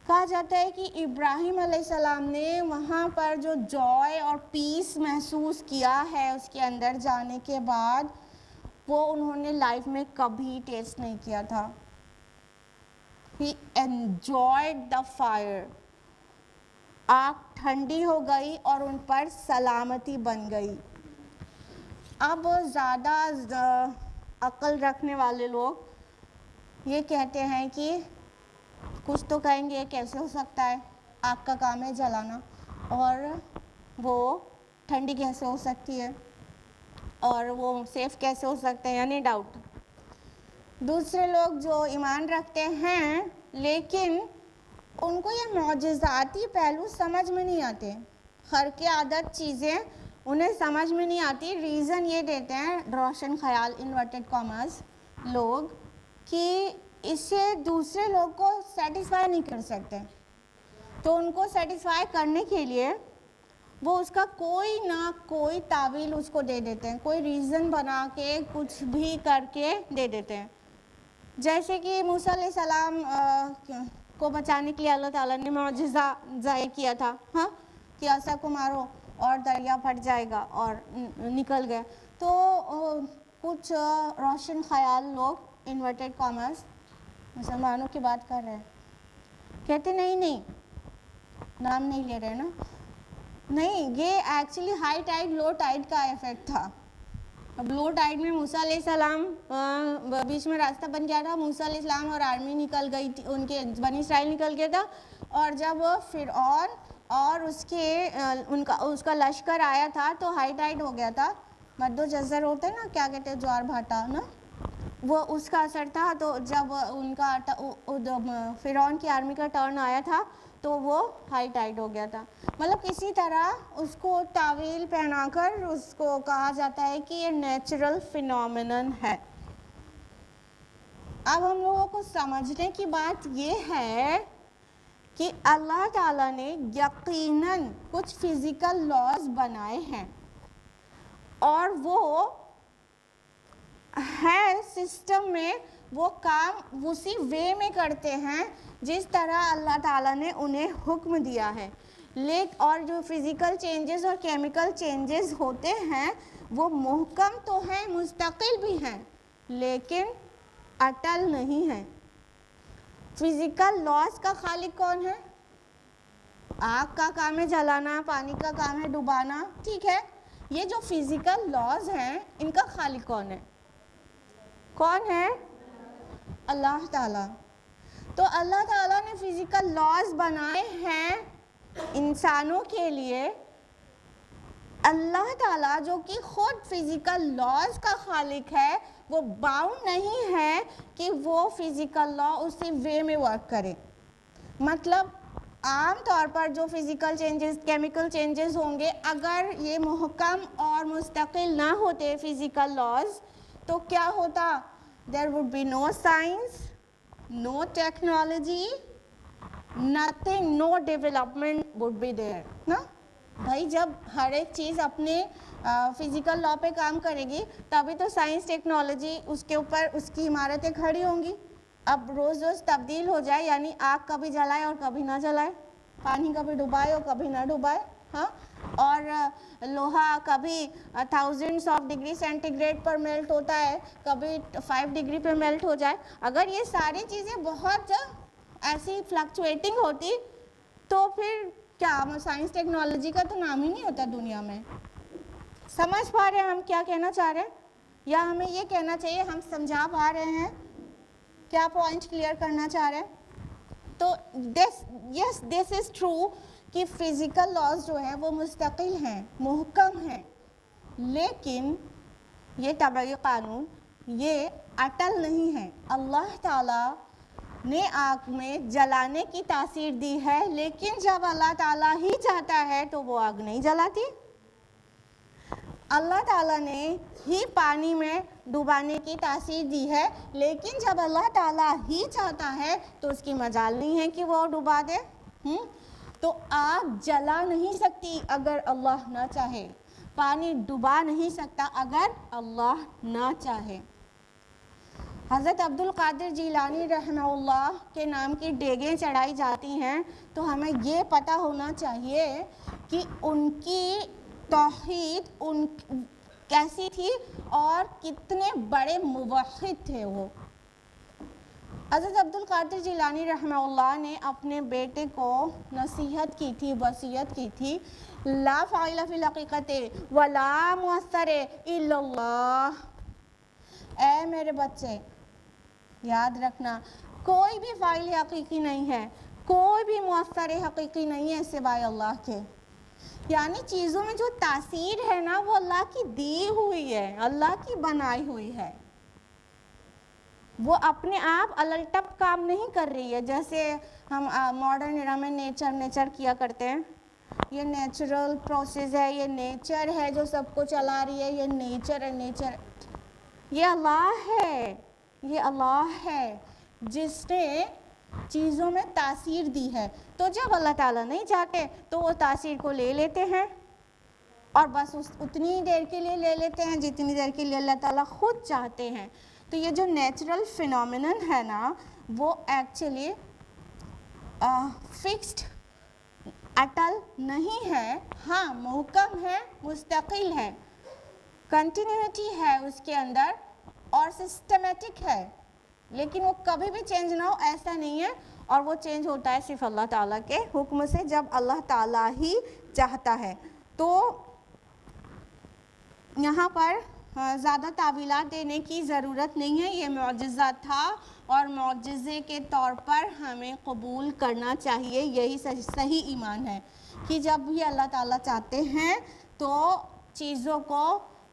کہا جاتا ہے کہ ابراہیم علیہ السلام نے وہاں پر جو جوائے اور پیس محسوس کیا ہے اس کے اندر جانے کے بعد، وہ انہوں نے لائف میں کبھی ٹیسٹ نہیں کیا تھا. He enjoyed the fire. آگ ٹھنڈی ہو گئی اور ان پر سلامتی بن گئی. اب زیادہ عقل رکھنے والے لوگ یہ کہتے ہیں کہ کچھ تو کہیں گے کیسے ہو سکتا ہے، آگ کا کام ہے جلانا، اور وہ ٹھنڈی کیسے ہو سکتی ہے، اور وہ سیف کیسے ہو سکتے ہیں، یعنی ڈاؤٹ. دوسرے لوگ جو ایمان رکھتے ہیں لیکن ان کو یہ معجزاتی پہلو سمجھ میں نہیں آتے، خرق عادت چیزیں انہیں سمجھ میں نہیں آتی. ریزن یہ دیتے ہیں روشن خیال انورٹڈ کامرس لوگ کہ اس سے دوسرے لوگ کو سیٹسفائی نہیں کر سکتے، تو ان کو سیٹسفائی کرنے کے لیے وہ اس کا کوئی نہ کوئی تعویل اس کو دے دیتے ہیں، کوئی ریزن بنا کے کچھ بھی کر کے دے دیتے ہیں. جیسے کہ موسیٰ علیہ السلام کو بچانے کے لیے اللہ تعالیٰ نے معجزہ ظاہر کیا تھا، ہاں، کہ عصا کو مارو اور دریا پھٹ جائے گا، اور نکل گئے. تو کچھ روشن خیال لوگ انورٹڈ کامرس مسلمانوں کی بات کر رہے ہیں، کہتے نہیں نام نہیں لے رہے نا، نہیں، یہ ایکچولی ہائی ٹائیڈ لو ٹائیڈ کا ایفیکٹ تھا. اب لو ٹائیڈ میں موسیٰ علیہ السلام بیچ میں راستہ بن گیا تھا، موسیٰ علیہ السلام اور آرمی نکل گئی تھی، ان کے بنی اسرائیل نکل گیا تھا، اور جب فرعون اور اس کا لشکر آیا تھا تو ہائی ٹائیڈ ہو گیا تھا. مد و جزر ہوتا ہے نا، کیا کہتے ہیں، جوار بھاٹا نا، وہ اس کا اثر تھا. تو جب ان کا فرعون کی آرمی کا ٹرن آیا تھا تو وہ ہائی ٹائیڈ ہو گیا تھا. مطلب کسی طرح اس کو تعویل پہنا کر اس کو کہا جاتا ہے کہ یہ نیچرل فینومینن ہے. اب ہم لوگوں کو سمجھنے کی بات یہ ہے کہ اللہ تعالیٰ نے یقیناً کچھ فزیکل لاز بنائے ہیں، اور وہ ہے سسٹم میں، وہ کام اسی وے میں کرتے ہیں جس طرح اللہ تعالیٰ نے انہیں حکم دیا ہے. اور جو فزیکل چینجز اور کیمیکل چینجز ہوتے ہیں وہ محکم تو ہیں، مستقل بھی ہیں، لیکن اٹل نہیں ہیں. فزیکل لاز کا خالق کون ہے؟ آگ کا کام ہے جلانا، پانی کا کام ہے ڈبانا، ٹھیک ہے. یہ جو فزیکل لاز ہیں ان کا خالق کون ہے؟ کون ہے؟ اللہ تعالیٰ. تو اللہ تعالیٰ نے فزیکل لاز بنائے ہیں انسانوں کے لیے. اللہ تعالیٰ جو کہ خود فزیکل لاز کا خالق ہے، وہ باؤنڈ نہیں ہے کہ وہ فزیکل لا اسی وے میں ورک کرے. مطلب عام طور پر جو فزیکل چینجز، کیمیکل چینجز ہوں گے، اگر یہ محکم اور مستقل نہ ہوتے فزیکل لاز تو کیا ہوتا؟ There would be no science, no technology, nothing, no development would be there. نا بھائی، جب ہر ایک چیز اپنے فزیکل لا پہ کام کرے گی تبھی تو سائنس ٹیکنالوجی اس کے اوپر اس کی عمارتیں کھڑی ہوں گی. اب روز تبدیل ہو جائے، یعنی آگ کبھی جلائے اور کبھی نہ جلائے، پانی کبھی ڈبائے اور کبھی نہ ڈبائے، ہاں، اور لوہا کبھی thousands of degree centigrade پر میلٹ ہوتا ہے، کبھی 5 ڈگری پہ میلٹ ہو جائے. اگر یہ ساری چیزیں بہت ایسی فلکچویٹنگ ہوتی تو پھر کیا سائنس ٹیکنالوجی کا تو نام ہی نہیں ہوتا دنیا میں. سمجھ پا رہے ہیں ہم کیا کہنا چاہ رہے ہیں؟ یا ہمیں یہ کہنا چاہیے ہم سمجھا پا رہے ہیں کیا پوائنٹ کلیئر کرنا چاہ رہے ہیں؟ تو دس از ٹرو کہ فزیکل لاز جو ہیں وہ مستقل ہیں، محکم ہیں، لیکن یہ طبعی قانون یہ اٹل نہیں ہے. اللہ تعالیٰ نے آگ میں جلانے کی تاثیر دی ہے، لیکن جب اللہ تعالیٰ ہی چاہتا ہے تو وہ آگ نہیں جلاتی. اللہ تعالیٰ نے ہی پانی میں ڈبانے کی تاثیر دی ہے، لیکن جب اللہ تعالیٰ ہی چاہتا ہے تو اس کی مجال نہیں ہے کہ وہ ڈبا دے. تو آگ جلا نہیں سکتی اگر اللہ نہ چاہے، پانی ڈبا نہیں سکتا اگر اللہ نہ چاہے. حضرت عبد القادر جیلانی رحمہ اللہ کے نام کی ڈیگیں چڑھائی جاتی ہیں، تو ہمیں یہ پتہ ہونا چاہیے کہ ان کی توحید کیسی تھی اور کتنے بڑے موحد تھے وہ. حضرت عبد القادر جیلانی رحمہ اللہ نے اپنے بیٹے کو نصیحت کی تھی، وصیت کی تھی، لا فاعل فی الحقیقت ولا مؤثر الا اللہ. اے میرے بچے یاد رکھنا، کوئی بھی فاعل حقیقی نہیں ہے، کوئی بھی مؤثر حقیقی نہیں ہے سوائے اللہ کے. یعنی چیزوں میں جو تاثیر ہے نا وہ اللہ کی دی ہوئی ہے، اللہ کی بنائی ہوئی ہے. وہ اپنے آپ الٹپ کام نہیں کر رہی ہے جیسے ہم ماڈرن ایرا میں نیچر کیا کرتے ہیں. یہ نیچرل پروسیس ہے، یہ نیچر ہے جو سب کو چلا رہی ہے، یہ نیچر ہے. نیچر یہ اللہ ہے، یہ اللہ ہے جس نے چیزوں میں تاثیر دی ہے. تو جب اللہ تعالیٰ نہیں چاہتے تو وہ تاثیر کو لے لیتے ہیں اور بس اتنی دیر کے لیے لے لیتے ہیں جتنی دیر کے لیے اللہ تعالیٰ خود چاہتے ہیں. تو یہ جو نیچرل فینومینن ہے نا وہ ایکچولی فکسڈ اٹل نہیں ہے. ہاں محکم ہے، مستقل ہے، کنٹینیوٹی ہے اس کے اندر اور سسٹمیٹک ہے، لیکن وہ کبھی بھی چینج نہ ہو ایسا نہیں ہے. اور وہ چینج ہوتا ہے صرف اللہ تعالیٰ کے حکم سے، جب اللہ تعالیٰ ہی چاہتا ہے. تو یہاں پر زیادہ تعویلات دینے کی ضرورت نہیں ہے. یہ معجزہ تھا اور معجزے کے طور پر ہمیں قبول کرنا چاہیے. یہی صحیح ایمان ہے کہ جب بھی اللہ تعالیٰ چاہتے ہیں تو چیزوں کو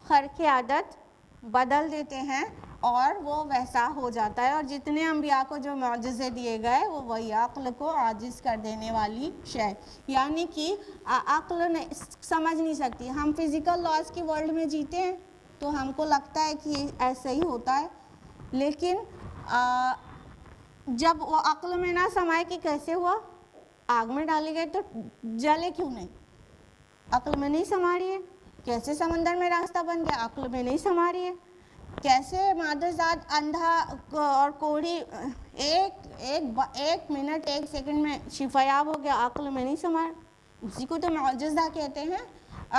خرق عادت بدل دیتے ہیں اور وہ ویسا ہو جاتا ہے. اور جتنے انبیاء کو جو معجزے دیے گئے وہ وہی عقل کو عاجز کر دینے والی شے، یعنی کہ عقل سمجھ نہیں سکتی. ہم فزیکل لاز کی ورلڈ میں جیتے ہیں تو ہم کو لگتا ہے کہ ایسا ہی ہوتا ہے، لیکن جب وہ عقل میں نہ سمائے کہ کیسے ہوا، آگ میں ڈالے گئے تو جلے کیوں نہیں، عقل میں نہیں سما رہی ہے. کیسے سمندر میں راستہ بن گیا، عقل میں نہیں سما رہی ہے. کیسے مادرزاد اندھا اور کوڑی ایک منٹ 1 سیکنڈ میں شفایاب ہو گیا، عقل میں نہیں سما. اسی کو تو معجزہ کہتے ہیں،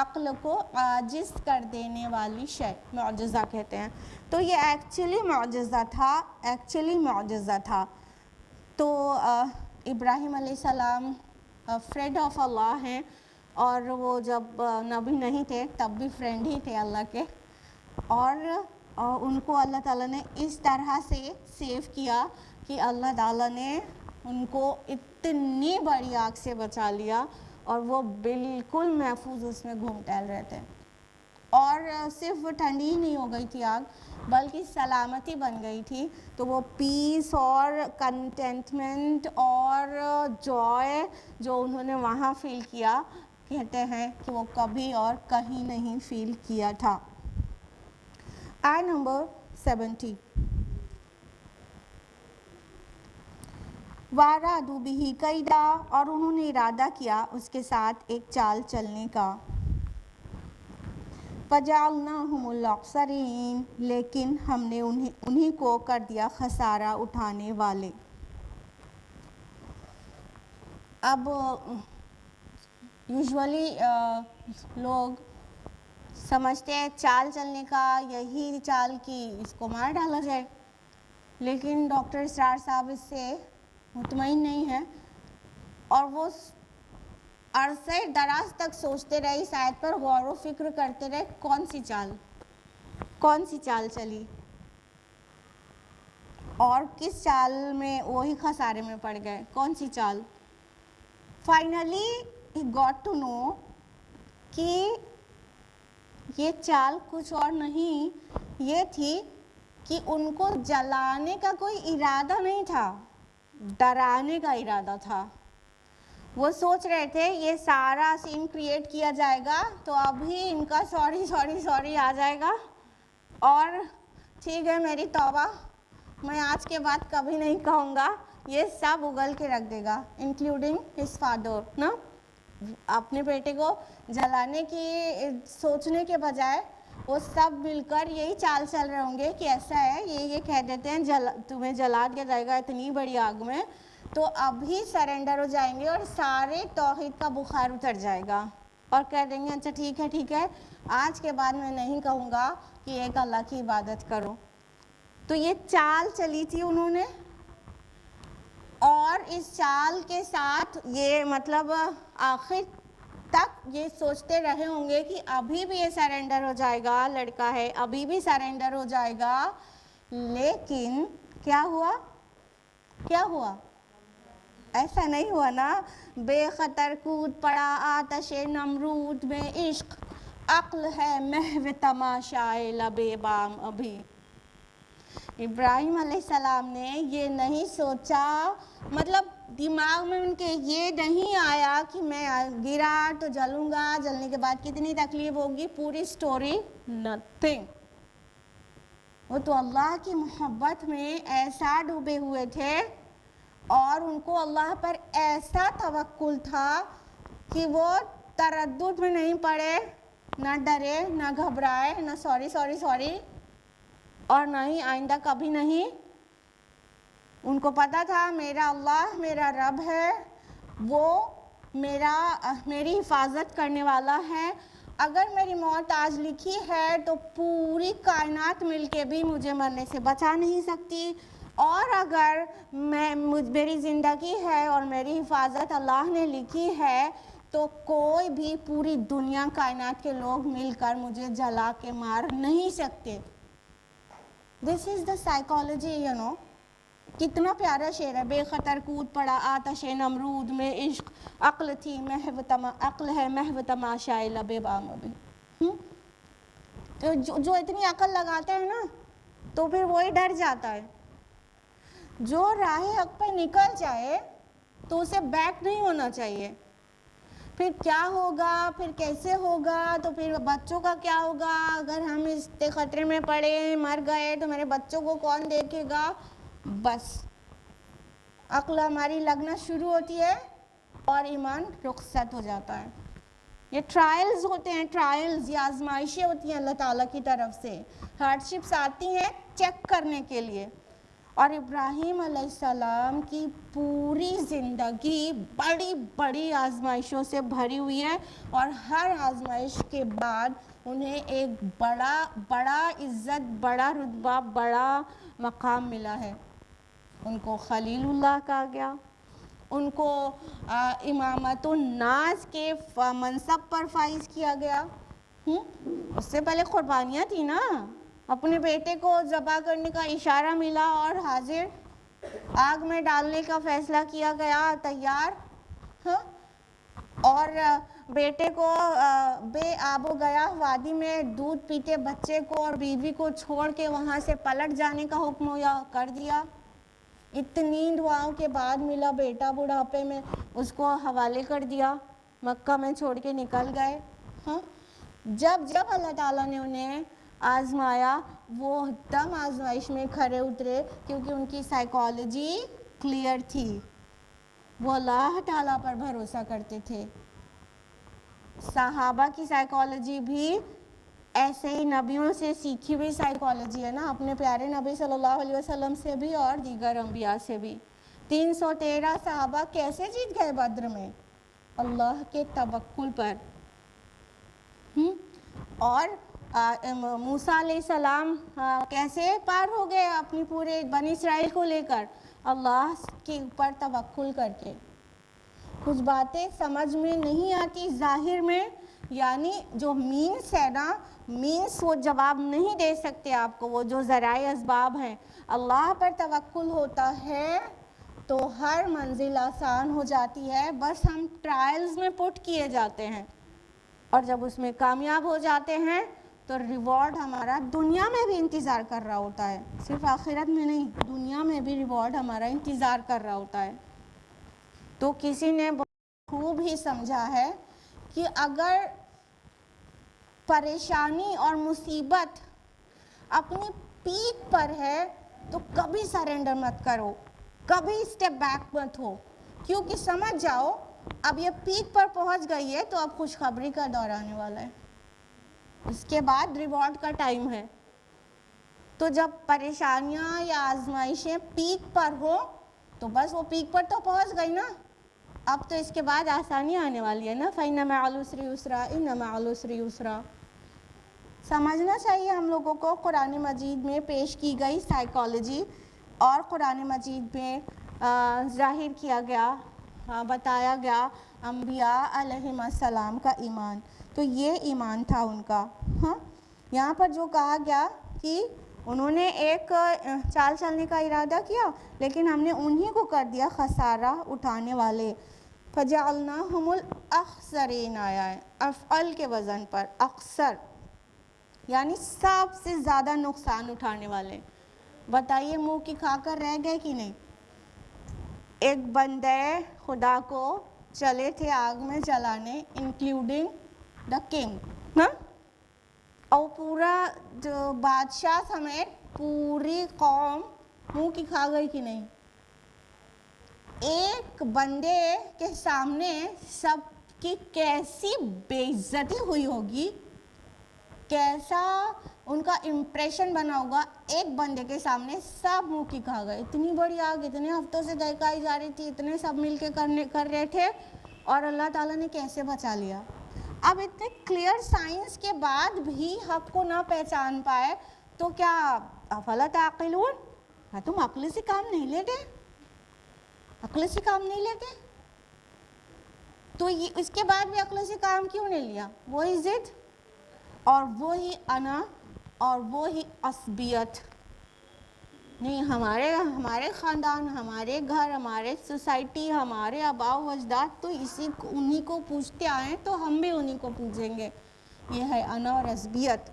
عقل کو عاجز کر دینے والی شے معجزہ کہتے ہیں. تو یہ ایکچولی معجزہ تھا. تو ابراہیم علیہ السلام فرینڈ آف اللہ ہیں، اور وہ جب نبی نہیں تھے تب بھی فرینڈ ہی تھے اللہ کے. اور ان کو اللہ تعالیٰ نے اس طرح سے سیو کیا کہ اللہ تعالیٰ نے ان کو اتنی بڑی آگ سے بچا لیا اور وہ بالکل محفوظ اس میں گھوم ٹہل رہے تھے. اور صرف وہ ٹھنڈی ہی نہیں ہو گئی تھی آگ، بلکہ سلامتی بن گئی تھی. تو وہ پیس اور کنٹینٹمنٹ اور جوائے جو انہوں نے وہاں فیل کیا، کہتے ہیں کہ وہ کبھی اور کہیں نہیں فیل کیا تھا. آیت نمبر 70. وَأَرَادُوا بِهِ كَيْدًا، اور انہوں نے ارادہ کیا اس کے ساتھ ایک چال چلنے کا. فَجَعَلْنَاهُمُ الْأَخْسَرِينَ، لیکن ہم نے انہی کو کر دیا خسارہ اٹھانے والے. اب یوزولی لوگ سمجھتے ہیں چال چلنے کا یہی چال کہ اس کو مار ڈالا جائے، لیکن ڈاکٹر اسرار صاحب اس سے مطمئن نہیں ہے، اور وہ عرصے دراز تک سوچتے رہے، اس آیت پر غور و فکر کرتے رہے، کون سی چال چلی اور کس چال میں وہی خسارے میں پڑ گئے، کون سی چال. Finally he got to know کہ یہ چال کچھ اور نہیں، یہ تھی کہ ان کو جلانے کا کوئی ارادہ نہیں تھا، ڈرانے کا ارادہ تھا. وہ سوچ رہے تھے یہ سارا سین کریٹ کیا جائے گا تو ابھی ان کا سوری آ جائے گا، اور ٹھیک ہے میری توبہ، میں آج کے بعد کبھی نہیں کہوں گا، یہ سب اگل کے رکھ دے گا انکلوڈنگ ہز فادر نا. اپنے بیٹے کو جلانے کی سوچنے کے بجائے وہ سب مل کر یہی چال چل رہے ہوں گے کہ ایسا ہے، یہ کہہ دیتے ہیں تمہیں جلا دیا جائے گا اتنی بڑی آگ میں، تو ابھی سرنڈر ہو جائیں گے اور سارے توحید کا بخار اتر جائے گا اور کہہ دیں گے اچھا ٹھیک ہے آج کے بعد میں نہیں کہوں گا کہ ایک اللہ کی عبادت کرو. تو یہ چال چلی تھی انہوں نے، اور اس چال کے ساتھ یہ مطلب آخر تک یہ سوچتے رہے ہوں گے کہ ابھی بھی یہ سرنڈر ہو جائے گا، لڑکا ہے ابھی بھی سرنڈر ہو جائے گا. لیکن کیا ہوا؟ ایسا نہیں ہوا نا. بے خطر کود پڑا آتش نمرود میں عشق، عقل ہے محو تماشائے لب بام ابھی. ابراہیم علیہ السلام نے یہ نہیں سوچا، مطلب دماغ میں ان کے یہ نہیں آیا کہ میں گرا تو جلوں گا، جلنے کے بعد کتنی تکلیف ہوگی، پوری سٹوری نتھنگ. وہ تو اللہ کی محبت میں ایسا ڈوبے ہوئے تھے اور ان کو اللہ پر ایسا توکل تھا کہ وہ تردد میں نہیں پڑے، نہ ڈرے، نہ گھبرائے، نہ سوری اور نہ ہی آئندہ کبھی نہیں. ان کو پتا تھا میرا اللہ میرا رب ہے، وہ میری حفاظت کرنے والا ہے. اگر میری موت آج لکھی ہے تو پوری کائنات مل کے بھی مجھے مرنے سے بچا نہیں سکتی، اور اگر میری زندگی ہے اور میری حفاظت اللہ نے لکھی ہے تو کوئی بھی پوری دنیا کائنات کے لوگ مل کر مجھے جلا کے مار نہیں سکتے. دس از دا سائیکالوجی کتنا پیارا شعر ہے. بے خطر کود پڑا آتش نمرود میں عشق، عقل ہے محو تماشائے لب بام ابھی. جو اتنی عقل لگاتا ہے نا تو پھر وہی ڈر جاتا ہے. جو راہ حق پہ نکل جائے تو اسے بیک نہیں ہونا چاہیے. پھر کیا ہوگا، پھر کیسے ہوگا، تو پھر بچوں کا کیا ہوگا، اگر ہم اس خطرے میں پڑے مر گئے تو میرے بچوں کو کون دیکھے گا. بس عقل ہماری لگنا شروع ہوتی ہے اور ایمان رخصت ہو جاتا ہے. یہ ٹرائلز ہوتے ہیں، ٹرائلز، یہ آزمائشیں ہوتی ہیں اللہ تعالیٰ کی طرف سے. ہارڈشپس آتی ہیں چیک کرنے کے لیے. اور ابراہیم علیہ السلام کی پوری زندگی بڑی بڑی آزمائشوں سے بھری ہوئی ہے، اور ہر آزمائش کے بعد انہیں ایک بڑا عزت، بڑا رتبہ، بڑا مقام ملا ہے. ان کو خلیل اللہ کہا گیا، ان کو امامت الناس کے منصب پر فائز کیا گیا. اس سے پہلے قربانیاں تھی نا، اپنے بیٹے کو ذبح کرنے کا اشارہ ملا اور حاضر، آگ میں ڈالنے کا فیصلہ کیا گیا، تیار، اور بیٹے کو بے آب و گیا وادی میں دودھ پیتے بچے کو اور بیوی کو چھوڑ کے وہاں سے پلٹ جانے کا حکم کر دیا. اتنی دعاؤں کے بعد ملا بیٹا، بڑھاپے میں اس کو حوالے کر دیا، مکہ میں چھوڑ کے نکل گئے. جب اللہ تعالیٰ نے انہیں آزمایا وہ دم آزمائش میں کھرے اترے، کیونکہ ان کی سائیکالوجی کلیئر تھی، وہ اللہ تعالیٰ پر بھروسہ کرتے تھے. صحابہ کی سائیکالوجی بھی ایسے ہی نبیوں سے سیکھی ہوئی سائیکالوجی ہے نا، اپنے پیارے نبی صلی اللہ علیہ وسلم سے بھی اور دیگر انبیاء سے بھی. 313 صحابہ کیسے جیت گئے بدر میں، اللہ کے توکل پر. اور موسیٰ علیہ السلام کیسے پار ہو گئے اپنی پورے بنی اسرائیل کو لے کر؟ اللہ کے اوپر توکل کر کے. کچھ باتیں سمجھ میں نہیں آتی ظاہر میں، یعنی جو مینس ہے نا، مینس وہ جواب نہیں دے سکتے آپ کو، وہ جو ذرائع اسباب ہیں. اللہ پر توکل ہوتا ہے تو ہر منزل آسان ہو جاتی ہے، بس ہم ٹرائلز میں پٹ کیے جاتے ہیں، اور جب اس میں کامیاب ہو جاتے ہیں تو ریوارڈ ہمارا دنیا میں بھی انتظار کر رہا ہوتا ہے، صرف آخرت میں نہیں، دنیا میں بھی ریوارڈ ہمارا انتظار کر رہا ہوتا ہے. تو کسی نے بہت خوب ہی سمجھا ہے کہ اگر پریشانی اور مصیبت اپنی پیک پر ہے تو کبھی سرنڈر مت کرو، کبھی اسٹیپ بیک مت ہو، کیونکہ سمجھ جاؤ اب یہ پیک پر پہنچ گئی ہے تو اب خوشخبری کا دور آنے والا ہے، اس کے بعد ریوارڈ کا ٹائم ہے. تو جب پریشانیاں یا آزمائشیں پیک پر ہو تو بس وہ پیک پر تو پہنچ گئی نا، اب تو اس کے بعد آسانی آنے والی ہے نا. فَإِنَّ مَعَ الْعُسْرِ يُسْرًا إِنَّ مَعَ الْعُسْرِ يُسْرًا. سمجھنا چاہیے ہم لوگوں کو قرآن مجید میں پیش کی گئی سائیکالوجی، اور قرآن مجید میں ظاہر کیا گیا، بتایا گیا انبیاء علیہم السلام کا ایمان. تو یہ ایمان تھا ان کا. یہاں پر جو کہا گیا کہ انہوں نے ایک چال چلنے کا ارادہ کیا لیکن ہم نے انہی کو کر دیا خسارہ اٹھانے والے. فَجَعَلْنَاهُمُ الْأَخْسَرِينَ آیا ہے افعل کے وزن پر، اخسر یعنی سب سے زیادہ نقصان اٹھانے والے. بتائیے منہ کی کھا کر رہ گئے کہ نہیں؟ ایک بندے خدا کو چلے تھے آگ میں جلانے، انکلوڈنگ دا کنگ، اور پورا جو بادشاہ سمیت پوری قوم منہ کی کھا گئی کہ نہیں؟ ایک بندے کے سامنے سب کی کیسی بے عزتی ہوئی ہوگی، کیسا ان کا امپریشن بنا ہوگا. ایک بندے کے سامنے سب منہ کی کھا گئے. اتنی بڑی آگ اتنے ہفتوں سے دہکائی جا رہی تھی، اتنے سب مل کے کر رہے تھے، اور اللہ تعالیٰ نے کیسے بچا لیا. اب اتنے کلیئر سائنس کے بعد بھی حق کو نہ پہچان پائے تو کیا افلا تعقلون؟ تم عقل سے کام نہیں لیتے؟ عقل سے کام نہیں لیتے تو اس کے بعد بھی عقل سے کام کیوں نہیں لیا؟ وہی ضد اور وہی انا اور وہی عصبیت. نہیں، ہمارے خاندان، ہمارے گھر، ہمارے سوسائٹی، ہمارے آباء و اجداد تو انہی کو پوچھتے آئے تو ہم بھی انہی کو پوچھیں گے. یہ ہے انا اور عصبیت.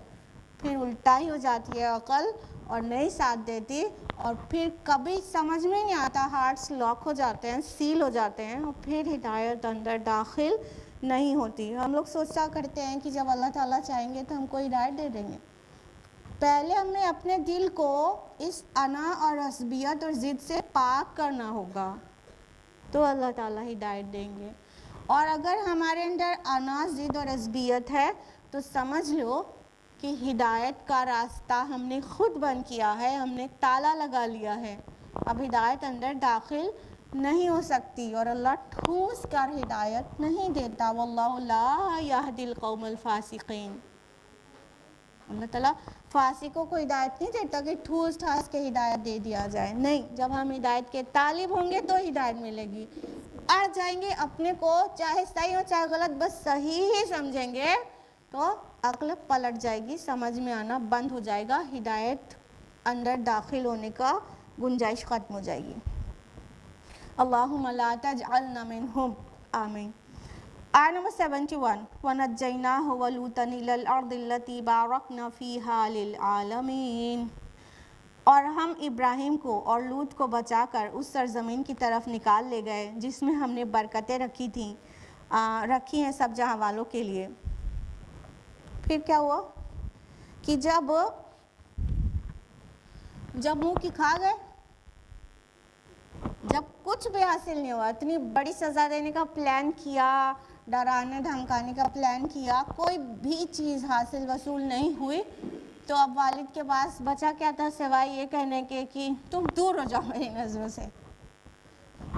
پھر الٹا ہی ہو جاتی ہے عقل اور نہیں ساتھ دیتی، اور پھر کبھی سمجھ میں نہیں آتا، ہارٹس لاک ہو جاتے ہیں، سیل ہو جاتے ہیں، اور پھر ہدایت اندر داخل نہیں ہوتی. ہم لوگ سوچا کرتے ہیں کہ جب اللہ تعالیٰ چاہیں گے تو ہم کو ہدایت دے دیں گے. پہلے ہمیں اپنے دل کو اس انا اور عصبیت اور ضد سے پاک کرنا ہوگا تو اللہ تعالیٰ ہدایت دیں گے. اور اگر ہمارے اندر انا، ضد اور عصبیت ہے تو سمجھ لو کہ ہدایت کا راستہ ہم نے خود بند کیا ہے، ہم نے تالا لگا لیا ہے. اب ہدایت اندر داخل نہیں ہو سکتی، اور اللہ ٹھوس کر ہدایت نہیں دیتا. واللہ لا یہدی القوم الفاسقین. اللہ تعالیٰ فاسقوں کو ہدایت نہیں دیتا کہ ٹھوس ٹھاس کے ہدایت دے دیا جائے. نہیں، جب ہم ہدایت کے طالب ہوں گے تو ہدایت ملے گی. اڑ جائیں گے اپنے کو، چاہے صحیح ہو چاہے غلط، بس صحیح ہی سمجھیں گے تو عقل پلٹ جائے گی، سمجھ میں آنا بند ہو جائے گا، ہدایت اندر داخل ہونے کا گنجائش ختم ہو جائے گی. اللہم لا تجعلنا منہم. آمین. آیت نمبر 71. وَنَجَّيْنَاهُ وَلُوطًا إِلَى الْأَرْضِ الَّتِي بَارَكْنَا فِيهَا لِلْعَالَمِينَ. اور ہم ابراہیم کو اور لوط کو بچا کر اس سرزمین کی طرف نکال لے گئے جس میں ہم نے برکتیں رکھی ہیں سب جہاں والوں کے لیے. پھر کیا ہوا کہ جب منہ کی کھا گئے، جب کچھ بھی حاصل نہیں ہوا، اتنی بڑی سزا دینے کا پلان کیا، ڈرانے دھمکانے کا پلان کیا، کوئی بھی چیز حاصل وصول نہیں ہوئی، تو اب والد کے پاس بچا کیا تھا سوائے یہ کہنے کے کہ تم دور ہو جاؤ میری نظروں سے.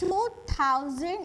2000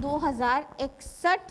2061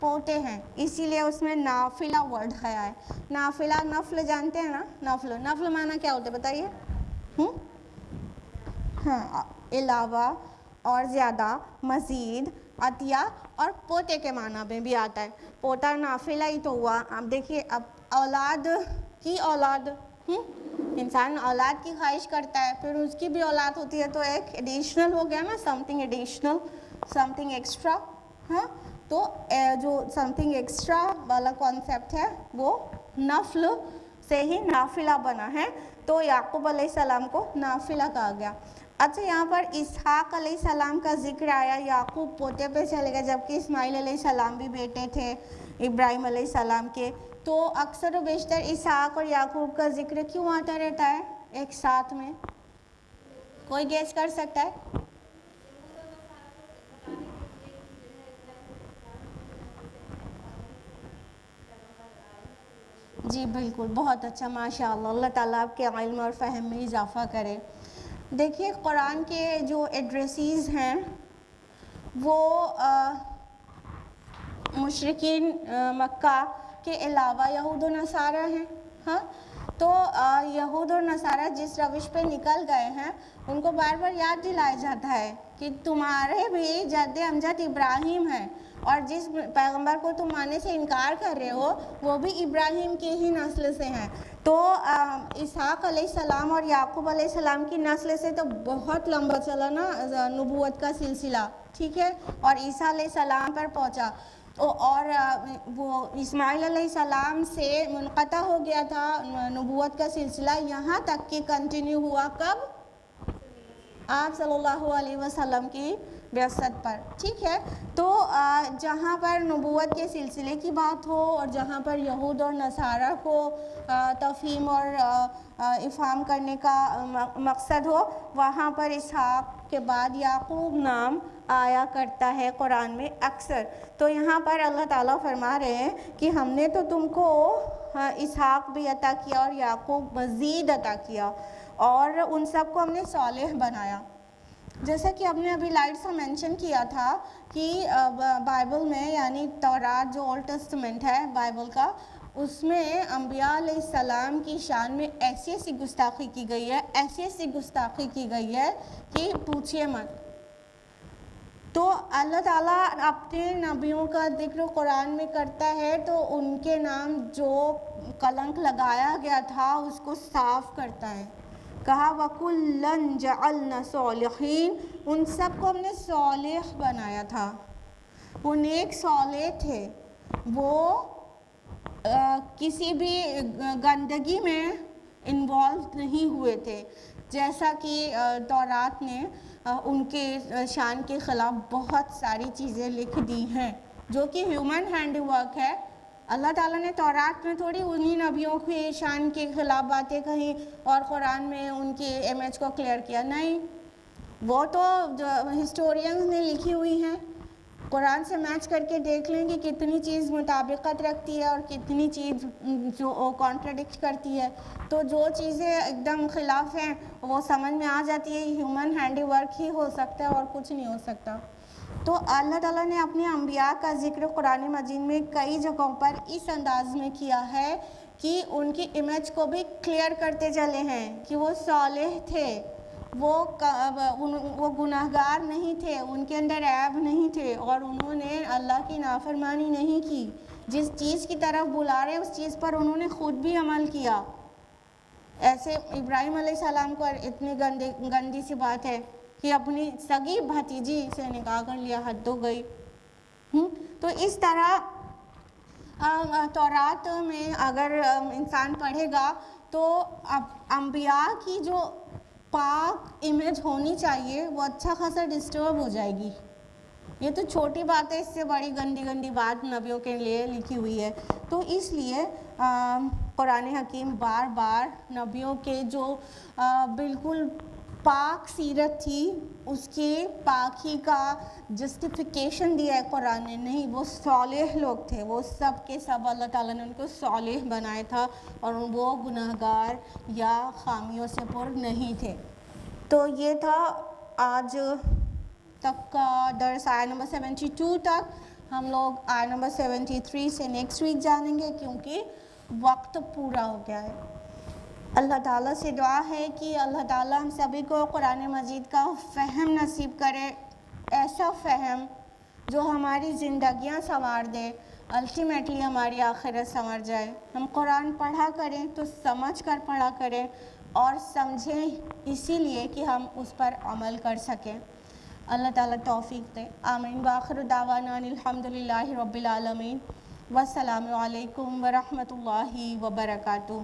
پوتے ہیں، اسی لیے اس میں نافلہ ورڈ آیا ہے. نافلہ نفل جانتے ہیں نا، نفل معنی کیا ہوتا ہے بتائیے؟ ہاں، علاوہ اور زیادہ، مزید، عطیہ اور پوتے کے معنی میں بھی آتا ہے. پوتا نافلہ ہی تو ہوا. اب دیکھیے، اب اولاد کی اولاد، انسان اولاد کی خواہش کرتا ہے، پھر اس کی بھی اولاد ہوتی ہے، تو ایک ایڈیشنل ہو گیا نا، some thing additional, some thing extra. ہاں، تو جو سم تھنگ ایکسٹرا والا کانسیپٹ ہے وہ نفل سے ہی نافلہ بنا ہے. تو یعقوب علیہ السلام کو نافلہ کہا گیا. اچھا، یہاں پر اسحاق علیہ السلام کا ذکر آیا، یعقوب پوتے پہ چلے گئے، جبکہ اسماعیل علیہ السلام بھی بیٹے تھے ابراہیم علیہ السلام کے. تو اکثر و بیشتر اسحاق اور یعقوب کا ذکر کیوں آتا رہتا ہے ایک ساتھ میں؟ کوئی گیس کر سکتا ہے؟ جی بالکل، بہت اچھا، ماشاء اللہ. اللہ تعالیٰ آپ کے علم اور فہم میں اضافہ کرے. دیکھیے، قرآن کے جو ایڈریسز ہیں وہ مشرکین مکہ کے علاوہ یہود و نصارہ ہیں. ہاں، تو یہود اور نصارہ جس روش پہ نکل گئے ہیں ان کو بار بار یاد دلایا جاتا ہے کہ تمہارے بھی جد امجد ابراہیم ہیں، اور جس پیغمبر کو تم ماننے سے انکار کر رہے ہو وہ بھی ابراہیم کی ہی نسل سے ہیں. تو اسحاق علیہ السلام اور یعقوب علیہ السلام کی نسل سے تو بہت لمبا چلا نا نبوت کا سلسلہ، ٹھیک ہے، اور عیسیٰ علیہ السلام پر پہنچا. اور وہ اسماعیل علیہ السلام سے منقطع ہو گیا تھا نبوت کا سلسلہ، یہاں تک کہ کنٹینیو ہوا کب؟ آپ صلی اللہ علیہ وسلم کی بعثت پر. ٹھیک ہے، تو جہاں پر نبوت کے سلسلے کی بات ہو اور جہاں پر یہود اور نصارہ کو تفہیم اور افہام کرنے کا مقصد ہو، وہاں پر اسحاق کے بعد یعقوب نام آیا کرتا ہے قرآن میں اکثر. تو یہاں پر اللہ تعالیٰ فرما رہے ہیں کہ ہم نے تو تم کو اسحاق بھی عطا کیا اور یعقوب مزید عطا کیا، اور ان سب کو ہم نے صالح بنایا. جیسا کہ ہم نے ابھی لائٹ سے مینشن کیا تھا کہ بائبل میں، یعنی تورات جو اولڈ ٹیسٹمنٹ ہے بائبل کا، اس میں انبیاء علیہ السلام کی شان میں ایسی ایسی گستاخی کی گئی ہے، ایسی ایسی گستاخی کی گئی ہے کہ پوچھئے مت. تو اللہ تعالیٰ اپنے نبیوں کا ذکر قرآن میں کرتا ہے تو ان کے نام جو کلنک لگایا گیا تھا اس کو صاف کرتا ہے. کہا وَكُلًّا جَعَلْنَا صَالِحِينَ، ان سب کو ہم نے صالح بنایا تھا. وہ نیک صالح تھے، وہ کسی بھی گندگی میں انوالو نہیں ہوئے تھے. جیسا کہ تورات نے ان کے شان کے خلاف بہت ساری چیزیں لکھ دی ہیں جو کہ ہیومن ہینڈی ورک ہے. اللہ تعالیٰ نے تورات میں تھوڑی انہی نبیوں کی شان کے خلاف باتیں کہیں اور قرآن میں ان کی امیج کو کلیئر کیا. نہیں، وہ تو ہسٹورینز نے لکھی ہوئی ہیں. قرآن سے میچ کر کے دیکھ لیں کہ کتنی چیز مطابقت رکھتی ہے اور کتنی چیز جو کانٹراڈکٹ کرتی ہے. تو جو چیزیں ایک دم خلاف ہیں وہ سمجھ میں آ جاتی ہے ہیومن ہینڈی ورک ہی ہو سکتا ہے اور کچھ نہیں ہو سکتا. تو اللہ تعالیٰ نے اپنے انبیاء کا ذکر قرآن مجید میں کئی جگہوں پر اس انداز میں کیا ہے کہ ان کی امیج کو بھی کلیئر کرتے چلے ہیں کہ وہ صالح تھے، وہ گناہگار نہیں تھے، ان کے اندر عیب نہیں تھے، اور انہوں نے اللہ کی نافرمانی نہیں کی. جس چیز کی طرف بلا رہے اس چیز پر انہوں نے خود بھی عمل کیا. ایسے ابراہیم علیہ السلام کو اتنی گندی سی بات ہے کہ اپنی سگی بھتیجی سے نکاح کر لیا، حد ہو گئی. تو اس طرح تورات میں اگر انسان پڑھے گا تو انبیاء کی جو پاک امیج ہونی چاہیے وہ اچھا خاصا ڈسٹرب ہو جائے گی. یہ تو چھوٹی بات ہے، اس سے بڑی گندی گندی بات نبیوں کے لیے لکھی ہوئی ہے. تو اس لیے قرآن حکیم بار بار نبیوں کے جو بالکل پاک سیرت تھی اس کی پاکی کا جسٹیفیکیشن دیا ہے قرآن نے. نہیں، وہ صالح لوگ تھے، وہ سب کے سب اللہ تعالیٰ نے ان کو صالح بنایا تھا اور وہ گناہگار یا خامیوں سے پر نہیں تھے. تو یہ تھا آج تک کا درس، آیت نمبر 72 تک ہم لوگ آیت نمبر 73 سے نیکسٹ ویک جانیں گے کیونکہ وقت پورا ہو گیا ہے۔ اللہ تعالیٰ سے دعا ہے کہ اللہ تعالیٰ ہم سبھی کو قرآن مجید کا فہم نصیب کرے، ایسا فہم جو ہماری زندگیاں سنوار دے، الٹیمیٹلی ہماری آخرت سنور جائے۔ ہم قرآن پڑھا کریں تو سمجھ کر پڑھا کریں اور سمجھیں اسی لیے کہ ہم اس پر عمل کر سکیں۔ اللہ تعالیٰ توفیق دے، آمین۔ وآخر دعوانا الحمدللہ رب العالمین، والسلام علیکم ورحمۃ اللہ وبرکاتہ۔